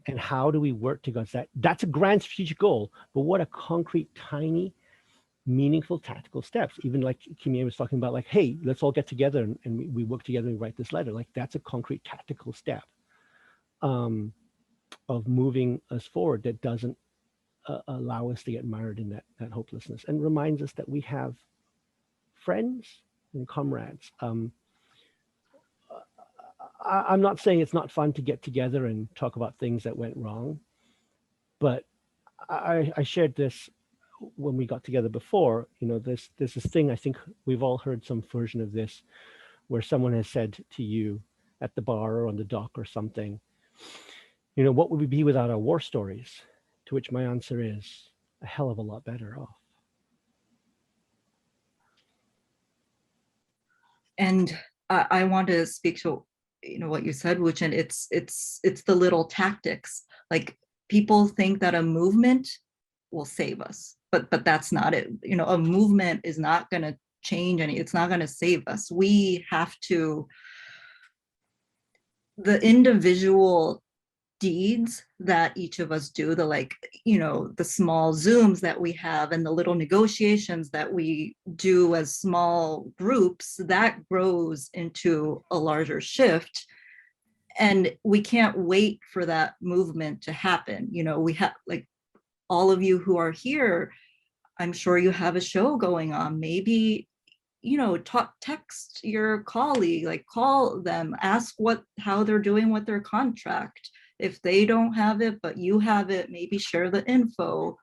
Speaker 4: And how do we work towards that? That's a grand strategic goal, but what a concrete, tiny, meaningful tactical steps. Even like Kimie was talking about, like, hey, let's all get together and we work together and write this letter. Like that's a concrete tactical step of moving us forward that doesn't allow us to get mired in that hopelessness, and reminds us that we have friends and comrades. I'm not saying it's not fun to get together and talk about things that went wrong, but I shared this when we got together before. You know, there's this thing, I think we've all heard some version of this, where someone has said to you at the bar or on the dock or something, you know, what would we be without our war stories? To which my answer is a hell of a lot better off.
Speaker 3: And I want to speak to, you know, what you said, which, and it's the little tactics. Like people think that a movement will save us, but that's not it. You know, a movement is not going to change any, it's not going to save us. We have to, the individual deeds that each of us do, the, like, you know, the small Zooms that we have and the little negotiations that we do as small groups, that grows into a larger shift. And we can't wait for that movement to happen. You know, we have, like, all of you who are here, I'm sure you have a show going on. Maybe, you know, text your colleague, like call them, ask how they're doing with their contract. If they don't have it, but you have it, maybe share the info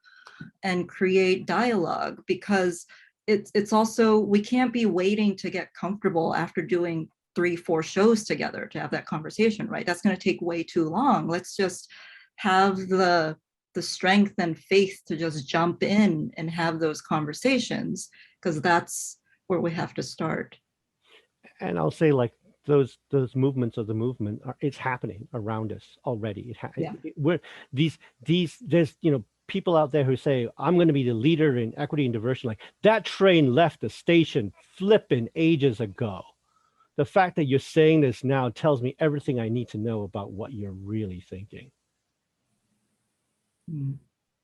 Speaker 3: and create dialogue, because it's also, we can't be waiting to get comfortable after doing 3-4 shows together to have that conversation, right? That's going to take way too long. Let's just have the strength and faith to just jump in and have those conversations, because that's where we have to start.
Speaker 4: And I'll say, like, those movements of the movement it's happening around us already. There's, you know, people out there who say, I'm going to be the leader in equity and diversity. Like, that train left the station flipping ages ago. The fact that you're saying this now tells me everything I need to know about what you're really thinking.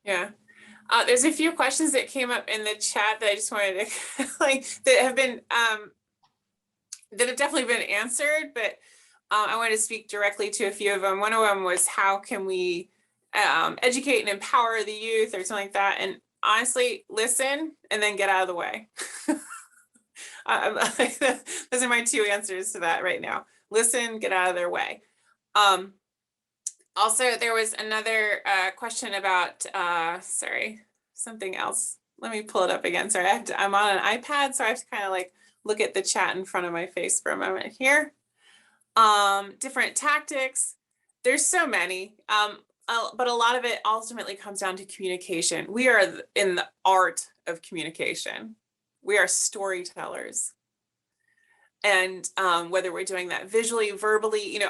Speaker 5: Yeah. There's a few questions that came up in the chat that I just wanted to like that have been that have definitely been answered, but I wanted to speak directly to a few of them. One of them was how can we educate and empower the youth or something like that. And honestly, listen and then get out of the way. Those are my two answers to that right now. Listen, get out of their way. Also, there was another question about, sorry, something else. Let me pull it up again. Sorry, I'm on an iPad, so I have to kind of like look at the chat in front of my face for a moment here. Different tactics. There's so many, but a lot of it ultimately comes down to communication. We are in the art of communication. We are storytellers. And whether we're doing that visually, verbally, you know,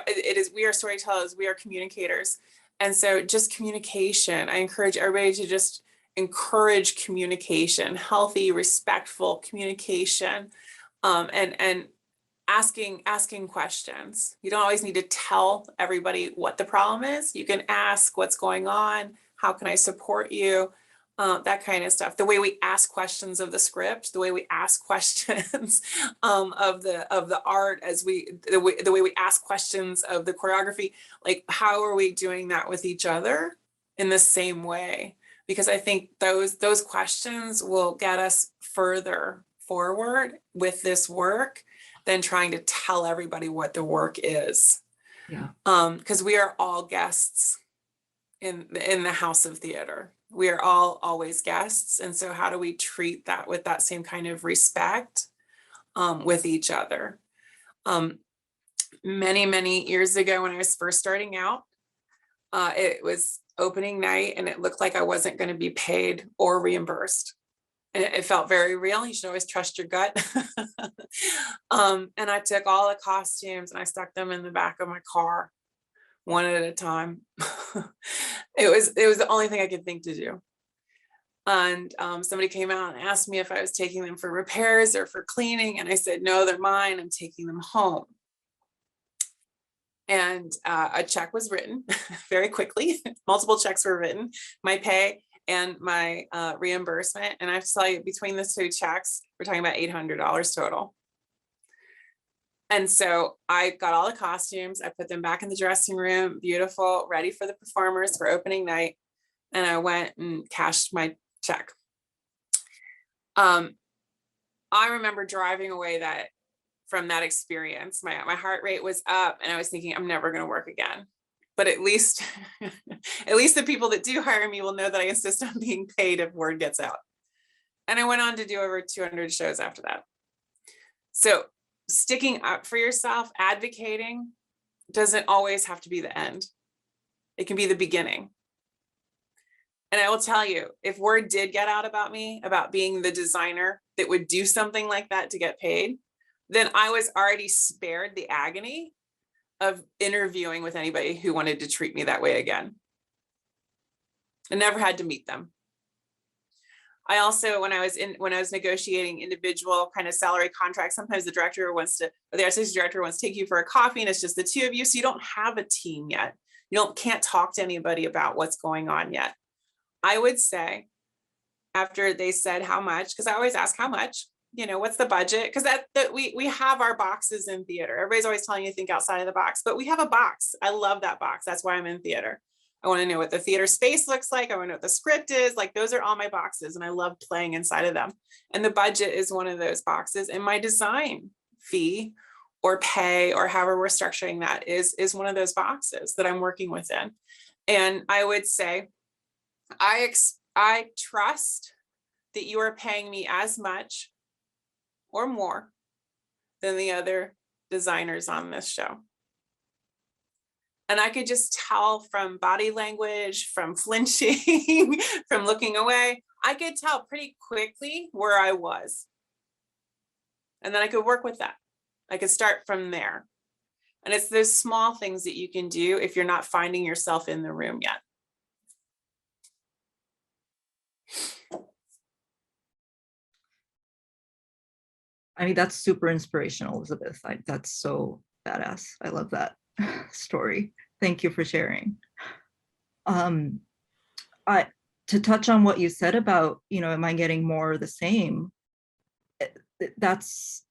Speaker 5: we are storytellers, we are communicators. And so just communication, I encourage everybody to just encourage communication, healthy, respectful communication, and asking questions. You don't always need to tell everybody what the problem is. You can ask what's going on, how can I support you? That kind of stuff. The way we ask questions of the script, the way we ask questions of the art, the way we ask questions of the choreography, like how are we doing that with each other in the same way? Because I think those questions will get us further forward with this work than trying to tell everybody what the work is.
Speaker 3: Yeah.
Speaker 5: Because we are all guests in the house of theater. We are all always guests. And so how do we treat that with that same kind of respect with each other? Many, many years ago when I was first starting out, it was opening night and it looked like I wasn't going to be paid or reimbursed. And it felt very real. You should always trust your gut. And I took all the costumes and I stuck them in the back of my car, one at a time. It was the only thing I could think to do. And somebody came out and asked me if I was taking them for repairs or for cleaning. And I said, no, they're mine. I'm taking them home. And a check was written very quickly. Multiple checks were written, my pay and my reimbursement. And I have to tell you, between the two checks, we're talking about $800 total. And so I got all the costumes, I put them back in the dressing room, beautiful, ready for the performers for opening night. And I went and cashed my check. I remember driving away from that experience, my heart rate was up and I was thinking, I'm never going to work again. But at least the people that do hire me will know that I insist on being paid if word gets out. And I went on to do over 200 shows after that. So sticking up for yourself, advocating, doesn't always have to be the end. It can be the beginning. And I will tell you, if word did get out about me, about being the designer that would do something like that to get paid, then I was already spared the agony of interviewing with anybody who wanted to treat me that way again. I never had to meet them. I also, when I was negotiating individual kind of salary contracts, sometimes the director wants to, or the artistic director wants to take you for a coffee and it's just the two of you. So you don't have a team yet. Can't talk to anybody about what's going on yet. I would say after they said how much, because I always ask how much, what's the budget? Because that we have our boxes in theater. Everybody's always telling you to think outside of the box, but we have a box. I love that box. That's why I'm in theater. I want to know what the theater space looks like. I want to know what the script is. Like, those are all my boxes and I love playing inside of them. And the budget is one of those boxes. And my design fee or pay or however we're structuring that is one of those boxes that I'm working within. And I would say, I trust that you are paying me as much or more than the other designers on this show. And I could just tell from body language, from flinching, from looking away, I could tell pretty quickly where I was. And then I could work with that. I could start from there. And it's those small things that you can do if you're not finding yourself in the room yet.
Speaker 3: I mean, that's super inspirational, Elizabeth. That's so badass. I love that story. Thank you for sharing. To to touch on what you said about, am I getting more of the same? That's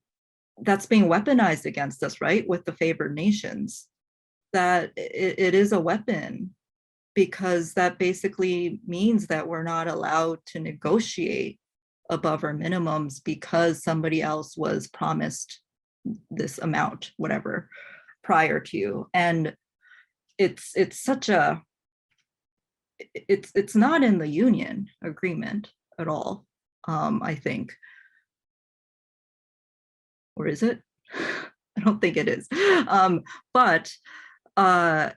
Speaker 3: being weaponized against us, right? With the favored nations, that it is a weapon, because that basically means that we're not allowed to negotiate above our minimums because somebody else was promised this amount, whatever, prior to you. And it's such a, it's not in the union agreement at all, I think. Or is it? I don't think it is. But I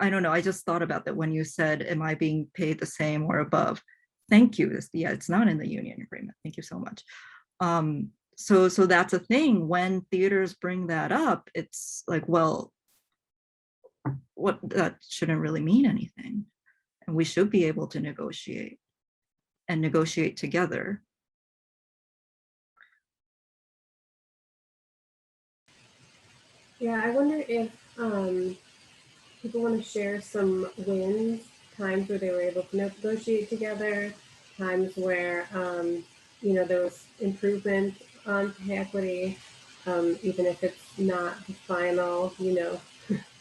Speaker 3: don't know. I just thought about that when you said, am I being paid the same or above? Thank you. Yeah, it's not in the union agreement. Thank you so much. So that's a thing. When theaters bring that up, it's like, well, what, that shouldn't really mean anything. And we should be able to negotiate and negotiate together.
Speaker 2: Yeah, I wonder if people want to share some wins, times where they were able to negotiate together, times where there was improvement on pay equity, even if it's not the final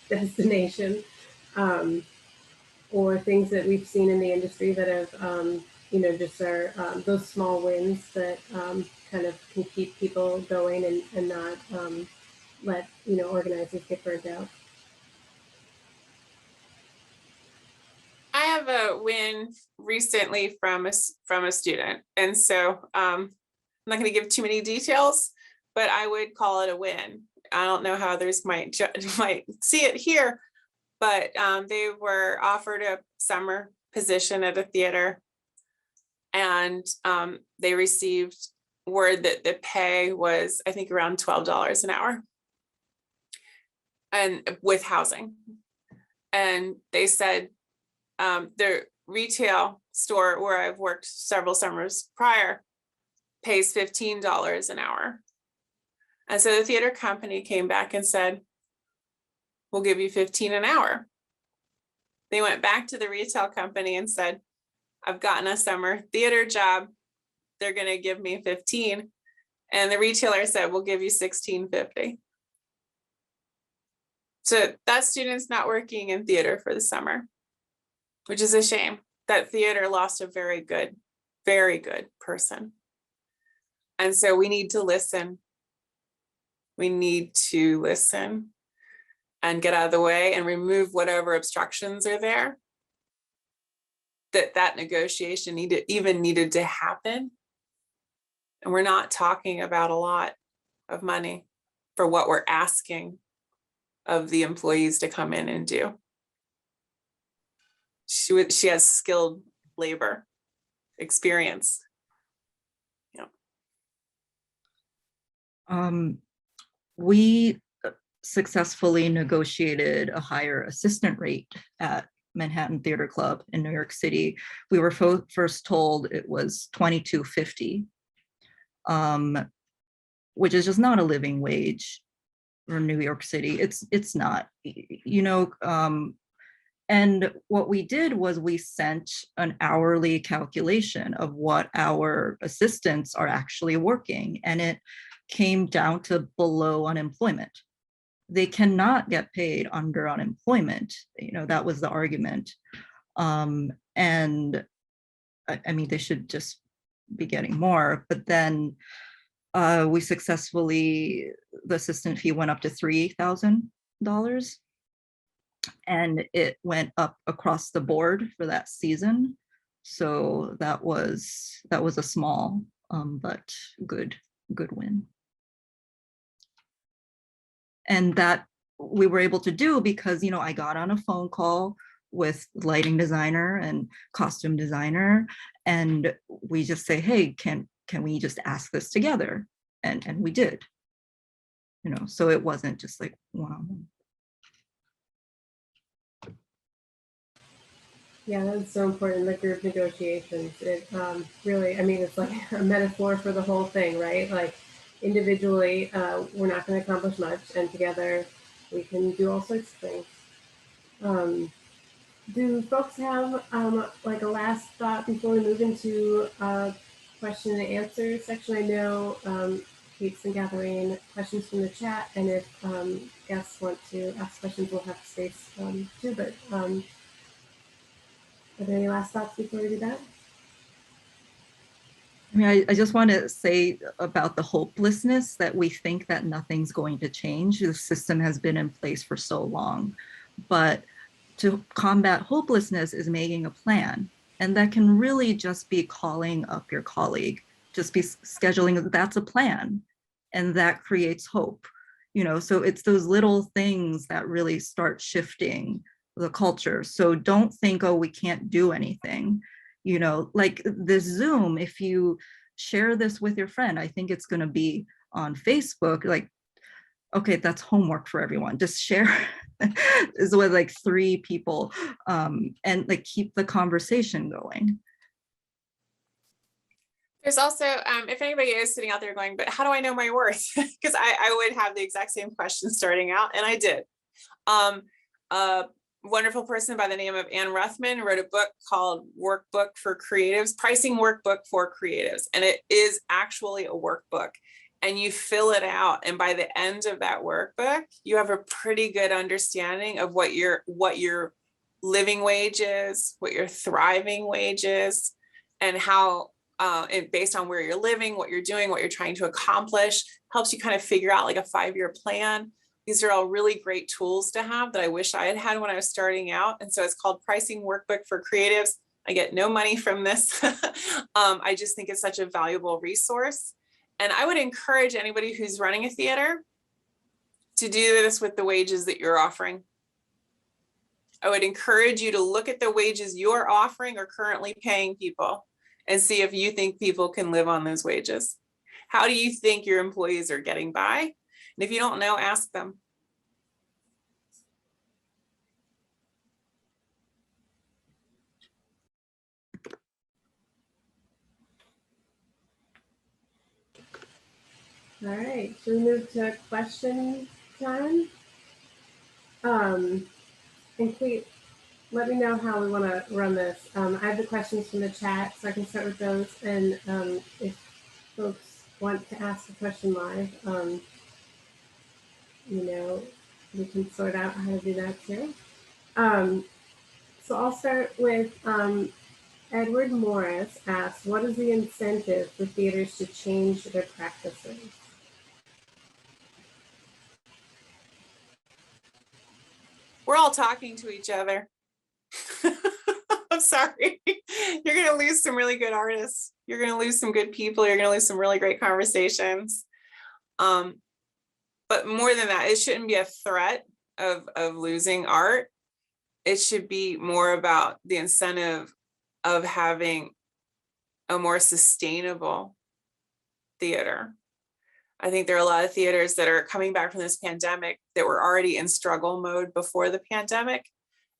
Speaker 2: destination, or things that we've seen in the industry that have just are those small wins that kind of can keep people going and not let organizers get burnt out.
Speaker 5: I have a win recently from a student, and so I'm not going to give too many details, but I would call it a win. I don't know how others might see it here, but they were offered a summer position at a theater, and they received word that the pay was, I think, around $12 an hour, and with housing. And they said their retail store where I've worked several summers prior pays $15 an hour. And so the theater company came back and said, we'll give you $15 an hour. They went back to the retail company and said, I've gotten a summer theater job. They're going to give me 15. And the retailer said, we'll give you $16.50. So that student's not working in theater for the summer, which is a shame. That theater lost a very good person. And so we need to listen. We need to listen and get out of the way and remove whatever obstructions are there. That negotiation needed to happen. And we're not talking about a lot of money for what we're asking of the employees to come in and do. She has skilled labor experience.
Speaker 3: We successfully negotiated a higher assistant rate at Manhattan Theater Club in New York City. We were first told it was $22.50, which is just not a living wage for New York City. It's not, and what we did was we sent an hourly calculation of what our assistants are actually working, and it came down to below unemployment. They cannot get paid under unemployment. That was the argument. And I mean, they should just be getting more, but then we successfully, the assistant fee went up to $3,000, and it went up across the board for that season. So that was a small but good win. And that we were able to do because, I got on a phone call with lighting designer and costume designer, and we just say, hey, can we just ask this together? And we did, so it wasn't just like one-on-one.
Speaker 2: Yeah, that's so important, the group negotiations. It really, I mean, it's like a metaphor for the whole thing, right? Like individually, we're not going to accomplish much, and together we can do all sorts of things. Do folks have like a last thought before we move into question and answer section? I know Kate's been gathering questions from the chat, and if guests want to ask questions, we'll have space too. But are there any last thoughts before we do that?
Speaker 3: I mean, I just want to say about the hopelessness that we think that nothing's going to change. The system has been in place for so long, but to combat hopelessness is making a plan. And that can really just be calling up your colleague, just be scheduling, that's a plan. And that creates hope. So it's those little things that really start shifting the culture. So don't think, oh, we can't do anything. Like this Zoom, if you share this with your friend, I think it's going to be on Facebook, like, okay, that's homework for everyone. Just share is with like 3 people and like keep the conversation going.
Speaker 5: There's also, if anybody is sitting out there going, but how do I know my worth? Because I would have the exact same question starting out, and I did. A wonderful person by the name of Ann Ruthman wrote a book called Workbook for Creatives, Pricing Workbook for Creatives. And it is actually a workbook. And you fill it out, and by the end of that workbook, you have a pretty good understanding of what your living wage is, what your thriving wage is, and how and based on where you're living, what you're doing, what you're trying to accomplish, helps you kind of figure out like a 5-year plan. These are all really great tools to have that I wish I had had when I was starting out. And so it's called Pricing Workbook for Creatives. I get no money from this. I just think it's such a valuable resource. And I would encourage anybody who's running a theater to do this with the wages that you're offering. I would encourage you to look at the wages you're offering or currently paying people and see if you think people can live on those wages. How do you think your employees are getting by? And if you don't know, ask them.
Speaker 2: All right, should we move to question time? And Kate, let me know how we want to run this. I have the questions from the chat, so I can start with those. And if folks want to ask a question live, we can sort out how to do that too. So I'll start with Edward Morris asks, what is the incentive for theaters to change their practices?
Speaker 5: We're all talking to each other. I'm sorry. You're going to lose some really good artists. You're going to lose some good people. You're going to lose some really great conversations. But more than that, it shouldn't be a threat of losing art. It should be more about the incentive of having a more sustainable theater. I think there are a lot of theaters that are coming back from this pandemic that were already in struggle mode before the pandemic,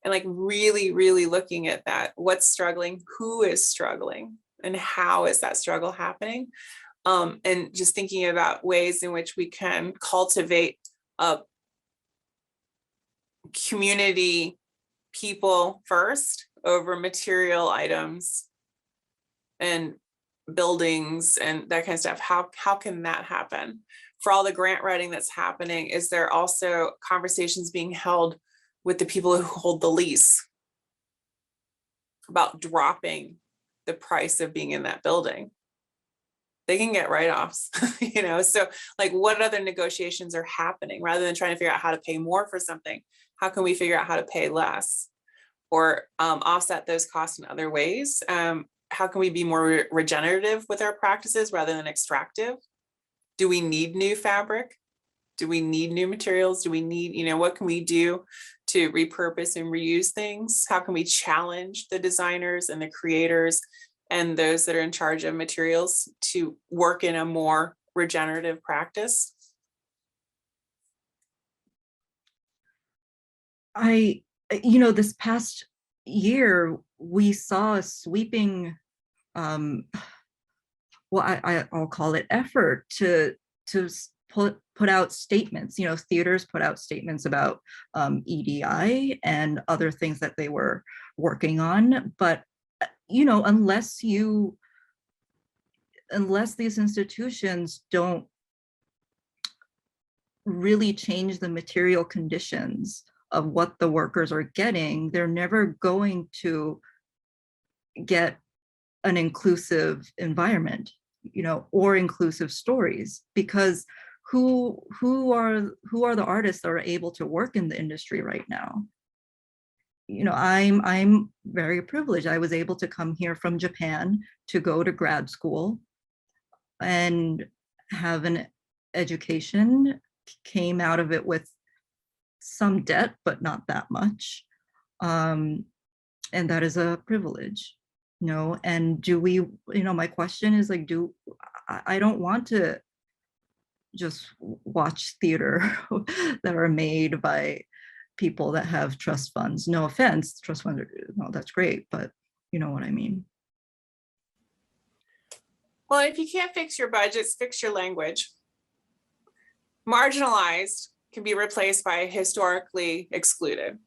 Speaker 5: and like really, really looking at that. What's struggling? Who is struggling? And how is that struggle happening? And just thinking about ways in which we can cultivate a community people first over material items and buildings and that kind of stuff. How can that happen? For all the grant writing that's happening, is there also conversations being held with the people who hold the lease about dropping the price of being in that building? They can get write-offs, so like what other negotiations are happening rather than trying to figure out how to pay more for something? How can we figure out how to pay less or offset those costs in other ways? How can we be more regenerative with our practices rather than extractive? Do we need new fabric? Do we need new materials? Do we need, what can we do to repurpose and reuse things? How can we challenge the designers and the creators and those that are in charge of materials to work in a more regenerative practice?
Speaker 3: This past year, we saw a sweeping, I'll call it effort to put out statements. Theaters put out statements about EDI and other things that they were working on. But unless these institutions don't really change the material conditions of what the workers are getting, they're never going to get an inclusive environment, or inclusive stories, because who are the artists that are able to work in the industry right now? I'm very privileged. I was able to come here from Japan to go to grad school and have an education, came out of it with some debt, but not that much. And that is a privilege, and do we, my question is like, I don't want to just watch theater that are made by people that have trust funds. No offense, trust funds no, that's great, but you know what I mean.
Speaker 5: Well, if you can't fix your budgets, fix your language. Marginalized can be replaced by historically excluded.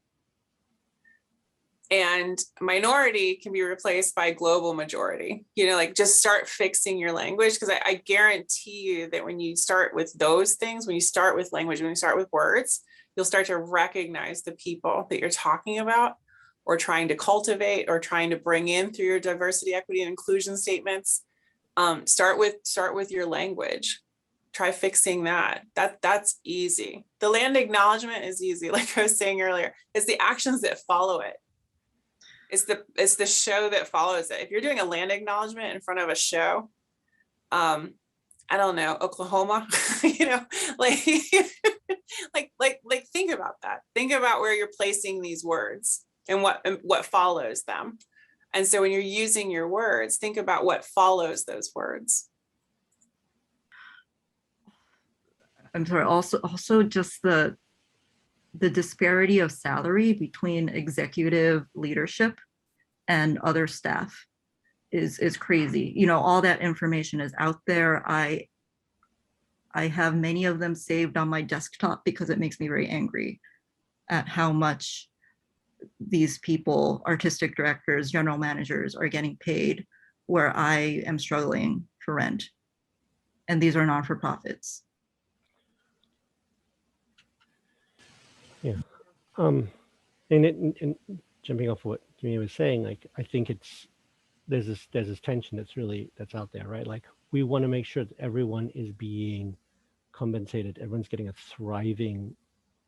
Speaker 5: And minority can be replaced by global majority. Just start fixing your language, because I guarantee you that when you start with those things, when you start with language, when you start with words, you'll start to recognize the people that you're talking about or trying to cultivate or trying to bring in through your diversity, equity, and inclusion statements. Start with your language. Try fixing that. That's easy. The land acknowledgement is easy. Like I was saying earlier, it's the actions that follow it. It's the show that follows it. If you're doing a land acknowledgement in front of a show, I don't know, Oklahoma, like think about that. Think about where you're placing these words and what follows them. And so when you're using your words, think about what follows those words.
Speaker 3: I'm sorry, also just the disparity of salary between executive leadership and other staff is crazy. All that information is out there. I have many of them saved on my desktop because it makes me very angry at how much these people, artistic directors, general managers, are getting paid where I am struggling for rent. And these are non-for-profits.
Speaker 4: Yeah. And jumping off what Kimie was saying, like, I think there's this tension that's out there, right? Like, we want to make sure that everyone is being compensated, everyone's getting a thriving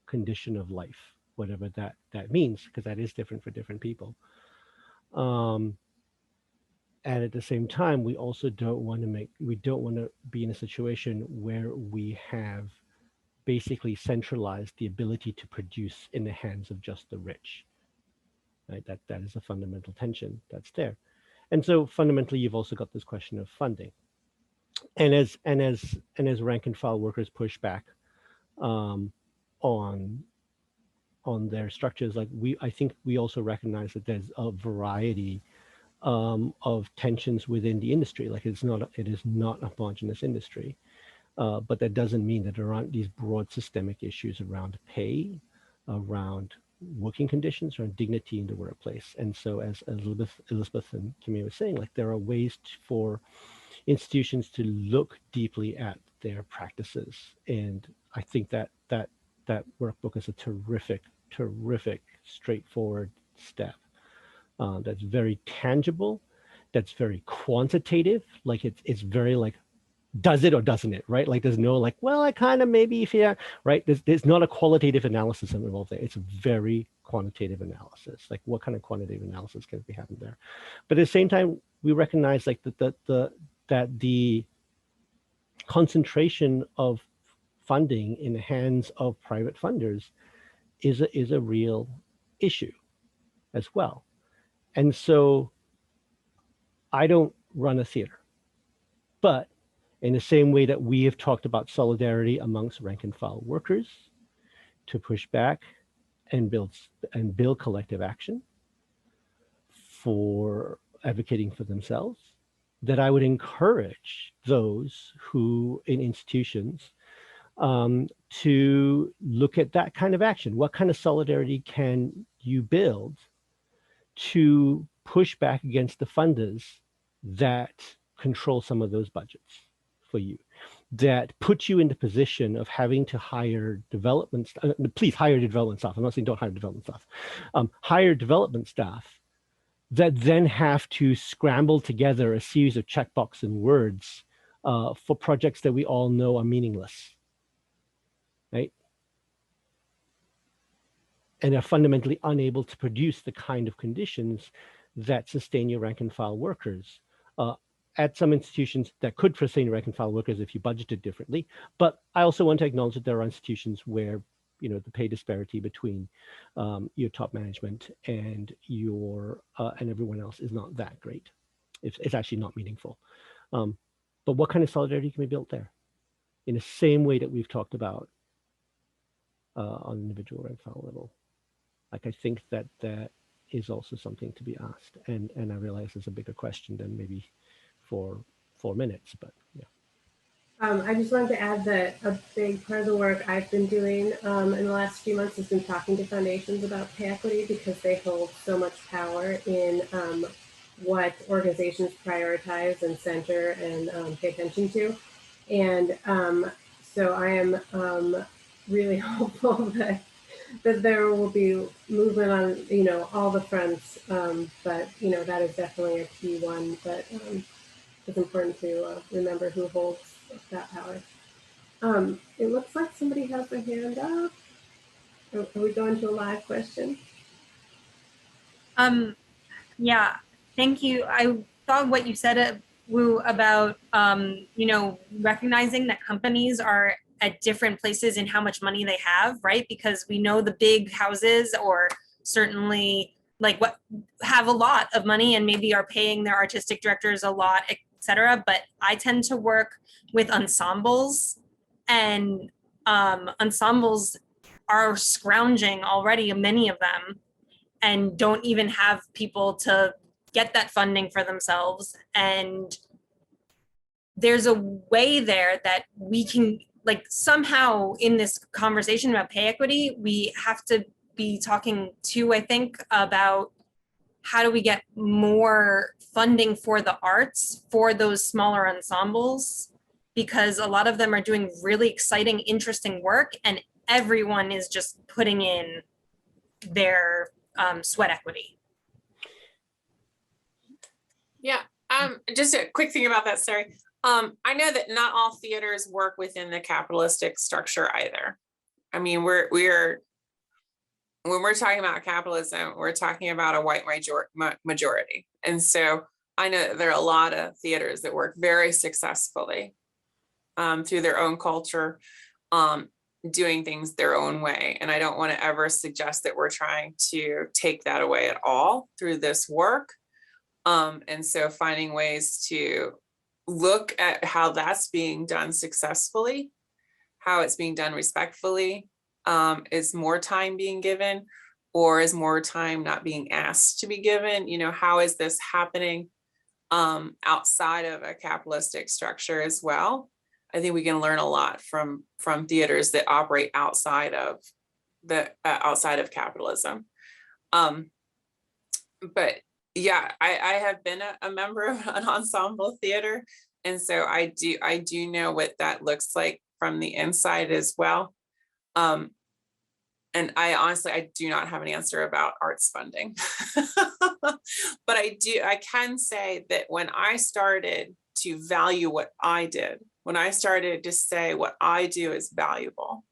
Speaker 4: condition of life, whatever that means, because that is different for different people. And at the same time, we also don't want to be in a situation where we have basically centralized the ability to produce in the hands of just the rich. Right? That is a fundamental tension that's there. And so fundamentally, you've also got this question of funding. And as rank and file workers push back on their structures, like I think we also recognize that there's a variety of tensions within the industry. Like it is not a homogenous industry, but that doesn't mean that there aren't these broad systemic issues around pay, around working conditions, around dignity in the workplace. And so, as Elizabeth and Kimie was saying, like there are ways for institutions to look deeply at their practices. And I think that workbook is a terrific, straightforward step. That's very tangible, that's very quantitative, like it's very like, does it or doesn't it, right? Like there's no like, well, I kind of maybe if yeah, right? There's not a qualitative analysis involved there. It's a very quantitative analysis. Like what kind of quantitative analysis can be happened there? But at the same time, we recognize like that the concentration of funding in the hands of private funders is a real issue as well. And so I don't run a theater, but in the same way that we have talked about solidarity amongst rank and file workers to push back and build collective action for advocating for themselves, that I would encourage those who in institutions to look at that kind of action. What kind of solidarity can you build to push back against the funders that control some of those budgets for you, that put you in the position of having to hire development, please hire development staff. I'm not saying don't hire development staff. Hire development staff that then have to scramble together a series of checkbox and words for projects that we all know are meaningless, right? And are fundamentally unable to produce the kind of conditions that sustain your rank and file workers. At some institutions that could sustain your rank and file workers if you budgeted differently. But I also want to acknowledge that there are institutions where, you know, the pay disparity between your top management and your and everyone else is not that great. It's actually not meaningful. But what kind of solidarity can be built there? In the same way that we've talked about on an individual rank file level. Like, I think that that is also something to be asked. And I realize it's a bigger question than maybe for 4 minutes, but yeah.
Speaker 2: I just wanted to add that a big part of the work I've been doing in the last few months has been talking to foundations about pay equity, because they hold so much power in what organizations prioritize and center and pay attention to. And so I am really hopeful that there will be movement on, you know, all the fronts. But, you know, that is definitely a key one. But it's important to remember who holds that power. It looks like somebody has their hand up. Are we going to a live question?
Speaker 6: Yeah, thank you. I thought what you said, Wu, about you know, recognizing that companies are at different places in how much money they have, right? Because we know the big houses, or certainly like what have a lot of money and maybe are paying their artistic directors a lot, etc. But I tend to work with ensembles, and ensembles are scrounging already, many of them, and don't even have people to get that funding for themselves. And there's a way there that we can, like, somehow in this conversation about pay equity, we have to be talking too, I think, about how do we get more funding for the arts for those smaller ensembles, because a lot of them are doing really exciting, interesting work, and everyone is just putting in their sweat equity.
Speaker 5: Yeah, just a quick thing about that, sorry. I know that not all theaters work within the capitalistic structure either. I mean, when we're talking about capitalism, we're talking about a white majority. And so I know that there are a lot of theaters that work very successfully through their own culture, doing things their own way. And I don't want to ever suggest that we're trying to take that away at all through this work. And so finding ways to look at how that's being done successfully, how it's being done respectfully, is more time being given, or is more time not being asked to be given? You know, how is this happening outside of a capitalistic structure as well? I think we can learn a lot from theaters that operate outside of capitalism. But yeah, I have been a member of an ensemble theater, and so I do know what that looks like from the inside as well. And I honestly do not have an answer about arts funding, but I can say that when I started to value what I did, when I started to say what I do is valuable,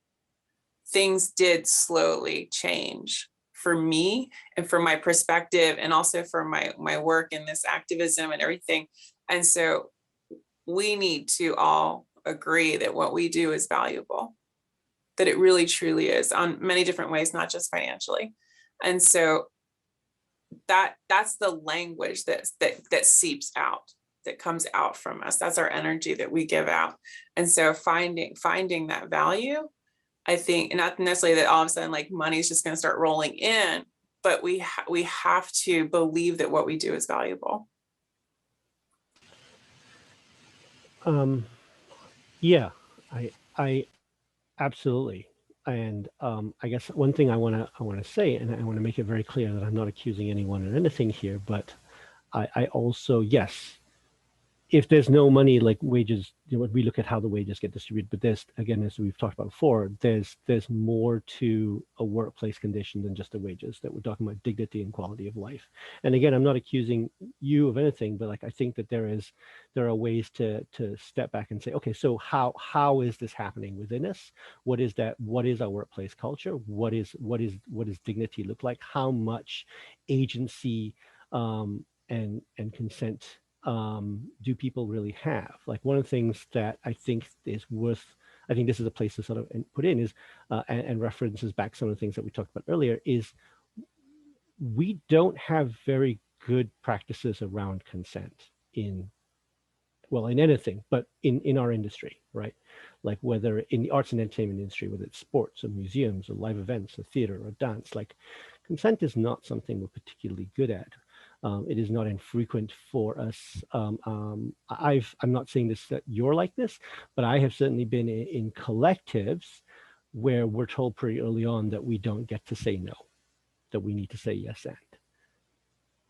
Speaker 5: things did slowly change for me and for my perspective, and also for my work in this activism and everything. And so we need to all agree that what we do is valuable, that it really truly is, on many different ways, not just financially. And so that's the language that seeps out, that comes out from us. That's our energy that we give out. And so finding that value, I think, not necessarily that all of a sudden like money is just going to start rolling in, but we have to believe that what we do is valuable.
Speaker 4: Yeah, I Absolutely. And I guess one thing I want to say, and I want to make it very clear that I'm not accusing anyone of anything here, but I also, yes, if there's no money, like wages, we look at how the wages get distributed. But there's, again, as we've talked about before, there's more to a workplace condition than just the wages. That we're talking about dignity and quality of life. And again, I'm not accusing you of anything, but like I think that there are ways to step back and say, okay, so how is this happening within us? What is that? What is our workplace culture? What is dignity look like? How much agency and consent do people really have? Like one of the things that I think is worth, I think this is a place to sort of put in is, and references back some of the things that we talked about earlier, is we don't have very good practices around consent in anything, but in our industry, right? Like whether in the arts and entertainment industry, whether it's sports or museums or live events or theater or dance, like consent is not something we're particularly good at. It is not infrequent for us. I'm not saying this that you're like this, but I have certainly been in collectives where we're told pretty early on that we don't get to say no, that we need to say yes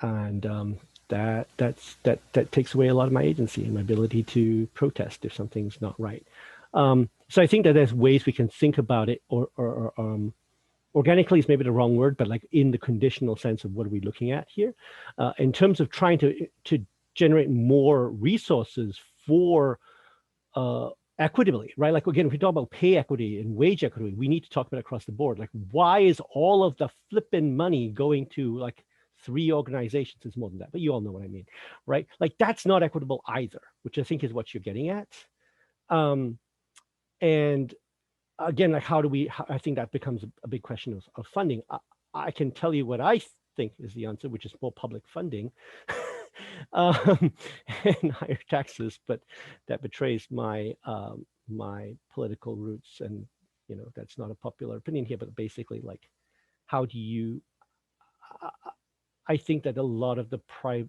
Speaker 4: and that takes away a lot of my agency and my ability to protest if something's not right. So I think that there's ways we can think about it, or organically is maybe the wrong word, but like in the conditional sense of what are we looking at here, in terms of trying to generate more resources for equitably, right? Like again, if we talk about pay equity and wage equity, we need to talk about it across the board. Like why is all of the flipping money going to like 3 organizations? It's more than that, but you all know what I mean, right? Like that's not equitable either, which I think is what you're getting at. And again, like I think that becomes a big question of funding. I can tell you what I think is the answer, which is more public funding and higher taxes, but that betrays my my political roots, and that's not a popular opinion here, but basically like how do you I think that a lot of the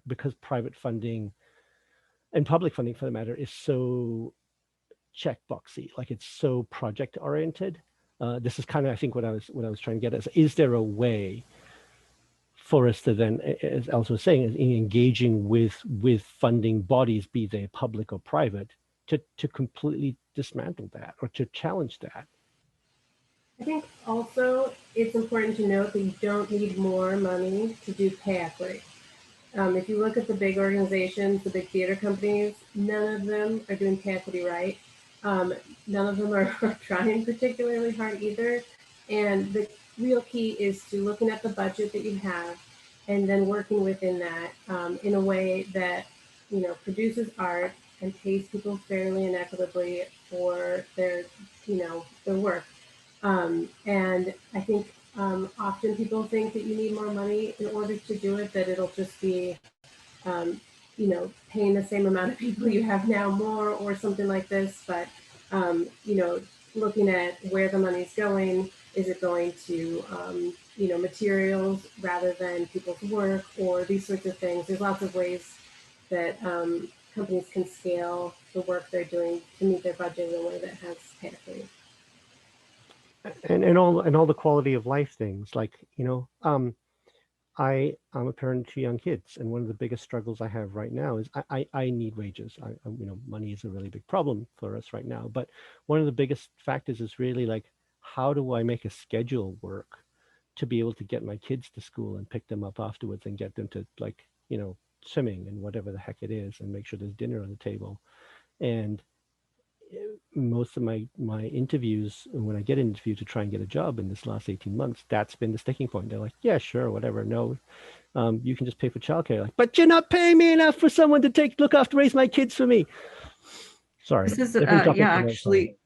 Speaker 4: because private funding and public funding for the matter is so checkboxy, like it's so project oriented. This is kind of, I think, what I was trying to get at is there a way for us to then, as Elsa was saying, in engaging with funding bodies, be they public or private, to completely dismantle that or to challenge that?
Speaker 2: I think also it's important to note that you don't need more money to do pay equity. If you look at the big organizations, the big theater companies, none of them are doing pay equity right. None of them are trying particularly hard either. And the real key is to looking at the budget that you have and then working within that in a way that produces art and pays people fairly and equitably for their their work. And I think often people think that you need more money in order to do it, that it'll just be paying the same amount of people you have now more or something like this. But looking at where the money's going, is it going to materials rather than people's work or these sorts of things? There's lots of ways that companies can scale the work they're doing to meet their budget in a way that has pay equity.
Speaker 4: And all the quality of life things, like I'm a parent to young kids, and one of the biggest struggles I have right now is I need wages. Money is a really big problem for us right now, but one of the biggest factors is really like, how do I make a schedule work to be able to get my kids to school and pick them up afterwards and get them to swimming and whatever the heck it is, and make sure there's dinner on the table. And most of my interviews, when I get interviewed to try and get a job in this last 18 months, that's been the sticking point. They're like, yeah, sure, whatever. No, you can just pay for childcare. Like, but you're not paying me enough for someone to look after, raise my kids for me. Sorry.
Speaker 3: This is, actually,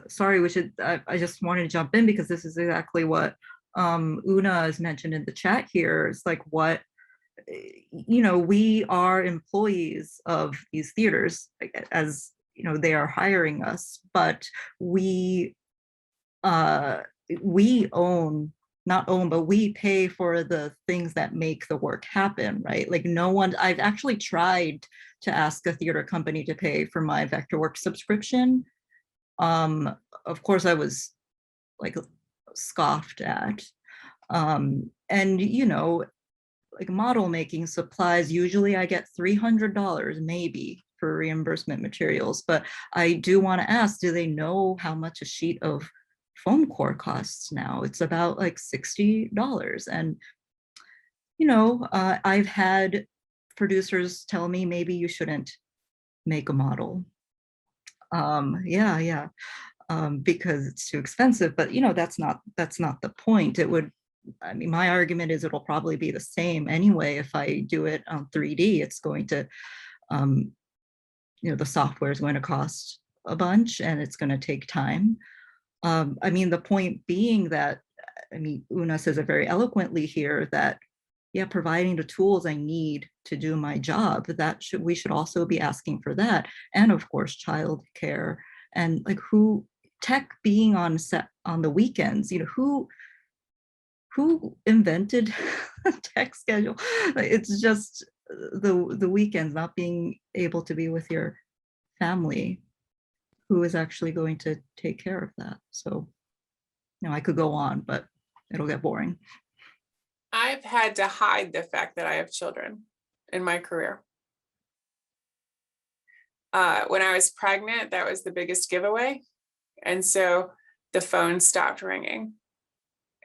Speaker 3: sorry, I just wanted to jump in because this is exactly what Una has mentioned in the chat here. It's like what, we are employees of these theaters, as they are hiring us, but we we pay for the things that make the work happen, right? Like I've actually tried to ask a theater company to pay for my Vectorworks subscription. Of course, I was like scoffed at. And you know, like model making supplies, usually I get $300 maybe for reimbursement materials, but I do want to ask, do they know how much a sheet of foam core costs now? It's about like $60. And, you know, I've had producers tell me maybe you shouldn't make a model. Yeah, because it's too expensive, but you know, that's not the point. It would, I mean, my argument is it'll probably be the same anyway. If I do it on 3D, it's going to, you know, the software is going to cost a bunch and it's going to take time. I mean, the point being that, I mean, Una says it very eloquently here that, yeah, providing the tools I need to do my job, that we should also be asking for that. And of course, childcare and like tech being on set on the weekends, you know, who invented tech schedule? It's just the weekends, not being able to be with your family. Who is actually going to take care of that? So, you know, I could go on, but it'll get boring.
Speaker 5: I've had to hide the fact that I have children in my career. When I was pregnant, that was the biggest giveaway. And so the phone stopped ringing.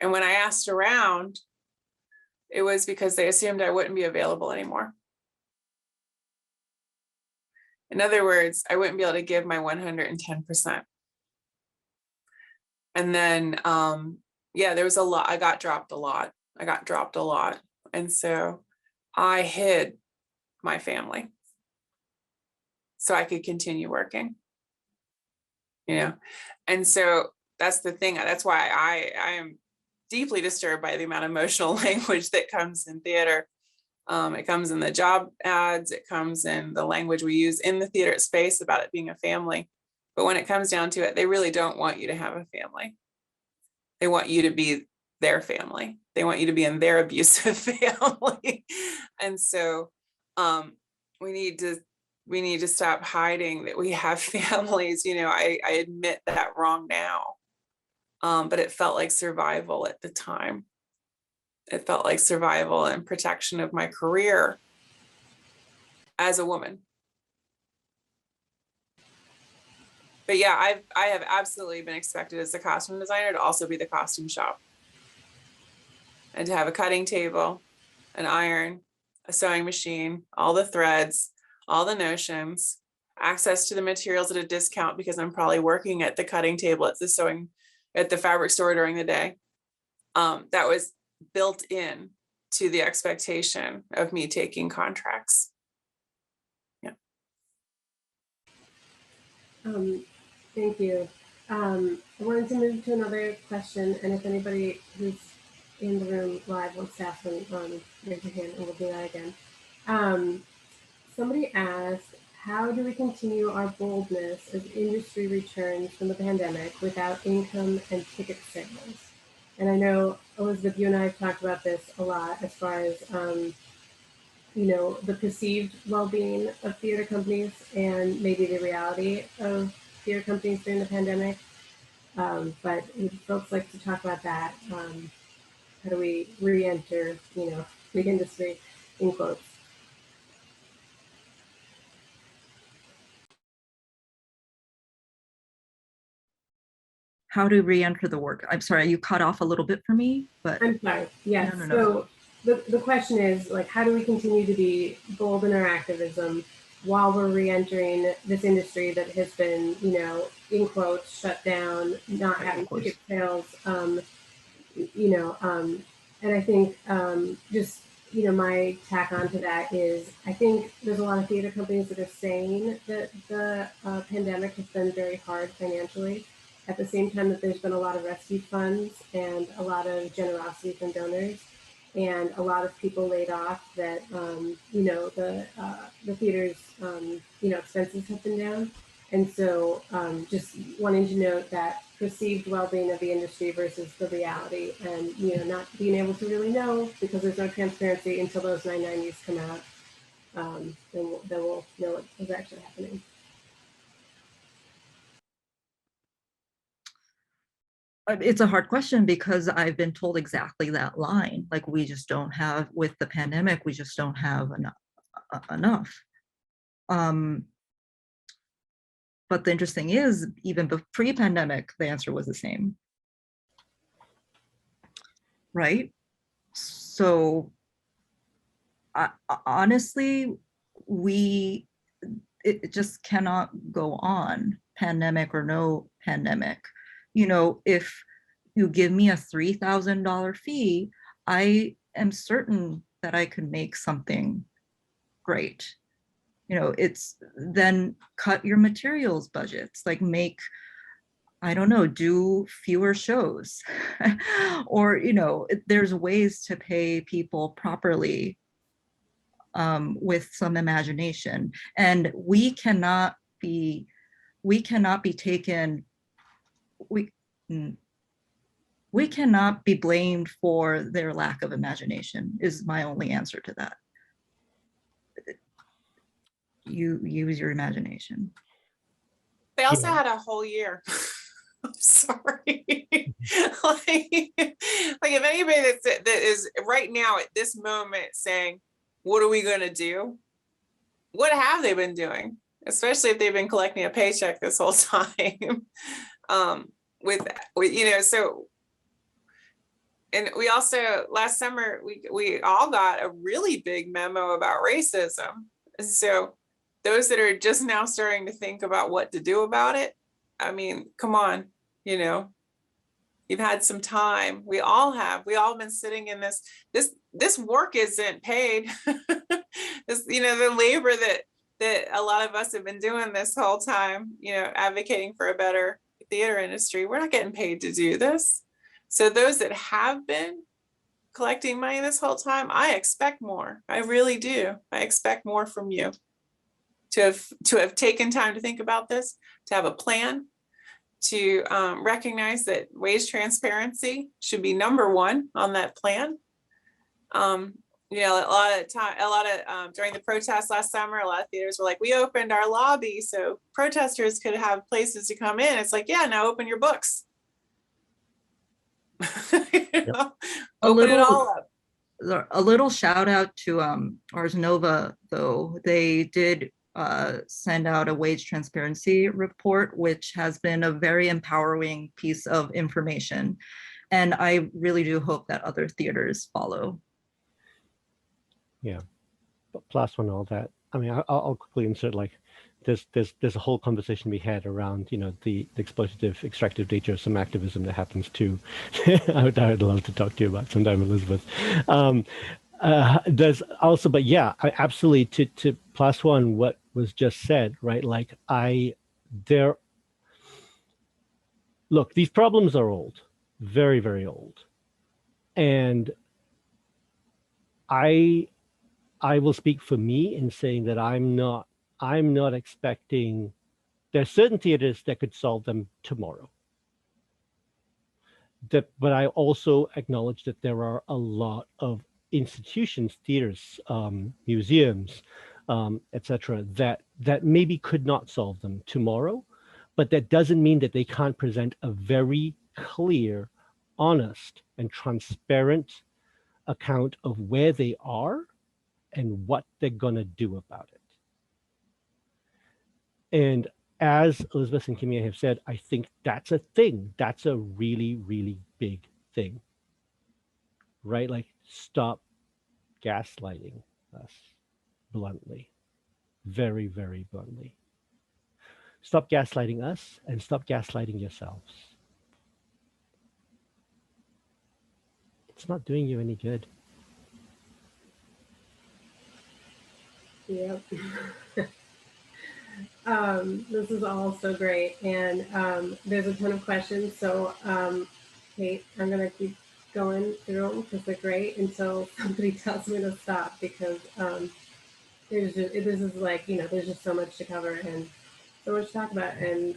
Speaker 5: And when I asked around, it was because they assumed I wouldn't be available anymore. In other words, I wouldn't be able to give my 110%. And then, yeah, there was a lot. I got dropped a lot. And so I hid my family so I could continue working, you know? And so that's the thing. That's why I am deeply disturbed by the amount of emotional language that comes in theater. It comes in the job ads, it comes in the language we use in the theater space about it being a family. But when it comes down to it, they really don't want you to have a family. They want you to be their family. They want you to be in their abusive family. And so we need to stop hiding that we have families. You know, I admit that wrong now. But it felt like survival at the time. It felt like survival and protection of my career as a woman. But yeah, I have absolutely been expected as a costume designer to also be the costume shop. And to have a cutting table, an iron, a sewing machine, all the threads, all the notions, access to the materials at a discount because I'm probably working at the cutting table at the fabric store during the day. That was built in to the expectation of me taking contracts. Yeah.
Speaker 2: Thank you. I wanted to move to another question, and if anybody who's in the room live wants to ask one, raise your hand and we'll do that again. Somebody asked, how do we continue our boldness as industry returns from the pandemic without income and ticket sales? And I know, Elizabeth, you and I have talked about this a lot as far as, you know, the perceived well-being of theater companies and maybe the reality of theater companies during the pandemic. But would folks like to talk about that? How do we re-enter, you know, the industry in quotes?
Speaker 3: How to re-enter the work? I'm sorry, you cut off a little bit for me, but
Speaker 2: I'm sorry. Yes.
Speaker 3: No.
Speaker 2: So the question is, like, how do we continue to be bold in our activism while we're re-entering this industry that has been, you know, in quotes, shut down, not having ticket sales, you know, and I think just, you know, my tack onto that is I think there's a lot of theater companies that are saying that the pandemic has been very hard financially. At the same time that there's been a lot of rescue funds and a lot of generosity from donors and a lot of people laid off that, you know, the theater's, you know, expenses have been down. And so just wanting to note that perceived well-being of the industry versus the reality and, you know, not being able to really know because there's no transparency until those 990s come out. Then we'll know what is actually happening.
Speaker 3: It's a hard question because I've been told exactly that line. Like, we just don't have, with the pandemic, we just don't have enough. But the interesting is, even pre-pandemic, the answer was the same, right? So honestly, it just cannot go on, pandemic or no pandemic. You know, if you give me a $3,000 fee, I am certain that I could make something great. You know, it's then cut your materials budgets, like make, I don't know, do fewer shows. Or, you know, there's ways to pay people properly with some imagination. And we cannot be taken, we cannot be blamed for their lack of imagination, is my only answer to that. You use your imagination.
Speaker 5: They also had a whole year. I'm sorry. like if anybody that is right now at this moment saying, what are we going to do? What have they been doing? Especially if they've been collecting a paycheck this whole time. with you know, so, and we also, last summer, we all got a really big memo about racism. So those that are just now starting to think about what to do about it, I mean, come on, you know, you've had some time. We all have been sitting in this work isn't paid. This, you know, the labor that a lot of us have been doing this whole time, you know, advocating for a better theater industry. We're not getting paid to do this. So those that have been collecting money this whole time, I expect more. I really do. I expect more from you to have taken time to think about this, to have a plan, to recognize that wage transparency should be #1 on that plan. You know, a lot of during the protests last summer, a lot of theaters were like, we opened our lobby so protesters could have places to come in. It's like, yeah, now open your books. You know, open it all up.
Speaker 3: A little shout out to Ars Nova, though. They did send out a wage transparency report, which has been a very empowering piece of information. And I really do hope that other theaters follow.
Speaker 4: Yeah, but plus on all that, I mean, I'll quickly insert, like, there's a whole conversation we had around, you know, the exploitative, extractive nature of some activism that happens too. I would love to talk to you about sometime, Elizabeth. There's also, but yeah, I absolutely, to plus one what was just said, right? Like look, these problems are old, very, very old. And I will speak for me in saying that I'm not expecting, there's certain theaters that could solve them tomorrow. But I also acknowledge that there are a lot of institutions, theaters, museums, etc., that maybe could not solve them tomorrow, but that doesn't mean that they can't present a very clear, honest, and transparent account of where they are and what they're going to do about it. And as Elizabeth and Kimie have said, I think that's a thing. That's a really, really big thing, right? Like, stop gaslighting us bluntly, very, very bluntly. Stop gaslighting us and stop gaslighting yourselves. It's not doing you any good.
Speaker 2: Yep. This is all so great, and there's a ton of questions. So, Kate, I'm gonna keep going through them because they're great until somebody tells me to stop, because this is like, you know, there's just so much to cover and so much to talk about, and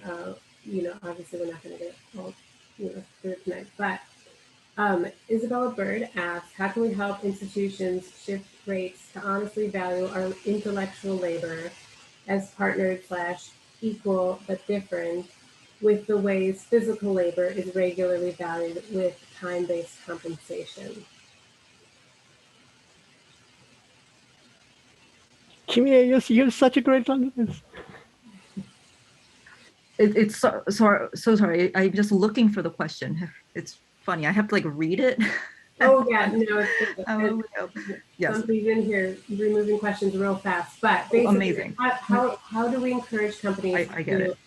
Speaker 2: you know, obviously we're not gonna get all, you know, through it tonight, but. Isabella Bird asks, how can we help institutions shift rates to honestly value our intellectual labor as partnered / equal but different with the ways physical labor is regularly valued with time-based compensation.
Speaker 4: Kimie, you're such a great journalist.
Speaker 3: It's so sorry. I'm just looking for the question. It's funny. I have to like read it.
Speaker 2: Oh yeah, no,
Speaker 3: Yes.
Speaker 2: somebody's in here removing questions real fast. But basically,
Speaker 3: Amazing.
Speaker 2: how do we encourage companies
Speaker 3: I get it.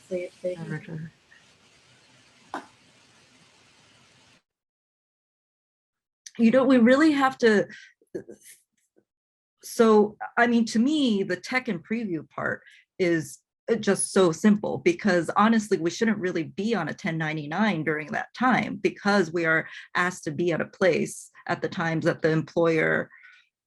Speaker 2: Say it.
Speaker 3: You know, we really have to. So, I mean, to me, the tech and preview part is just so simple, because honestly, we shouldn't really be on a 1099 during that time, because we are asked to be at a place at the times that the employer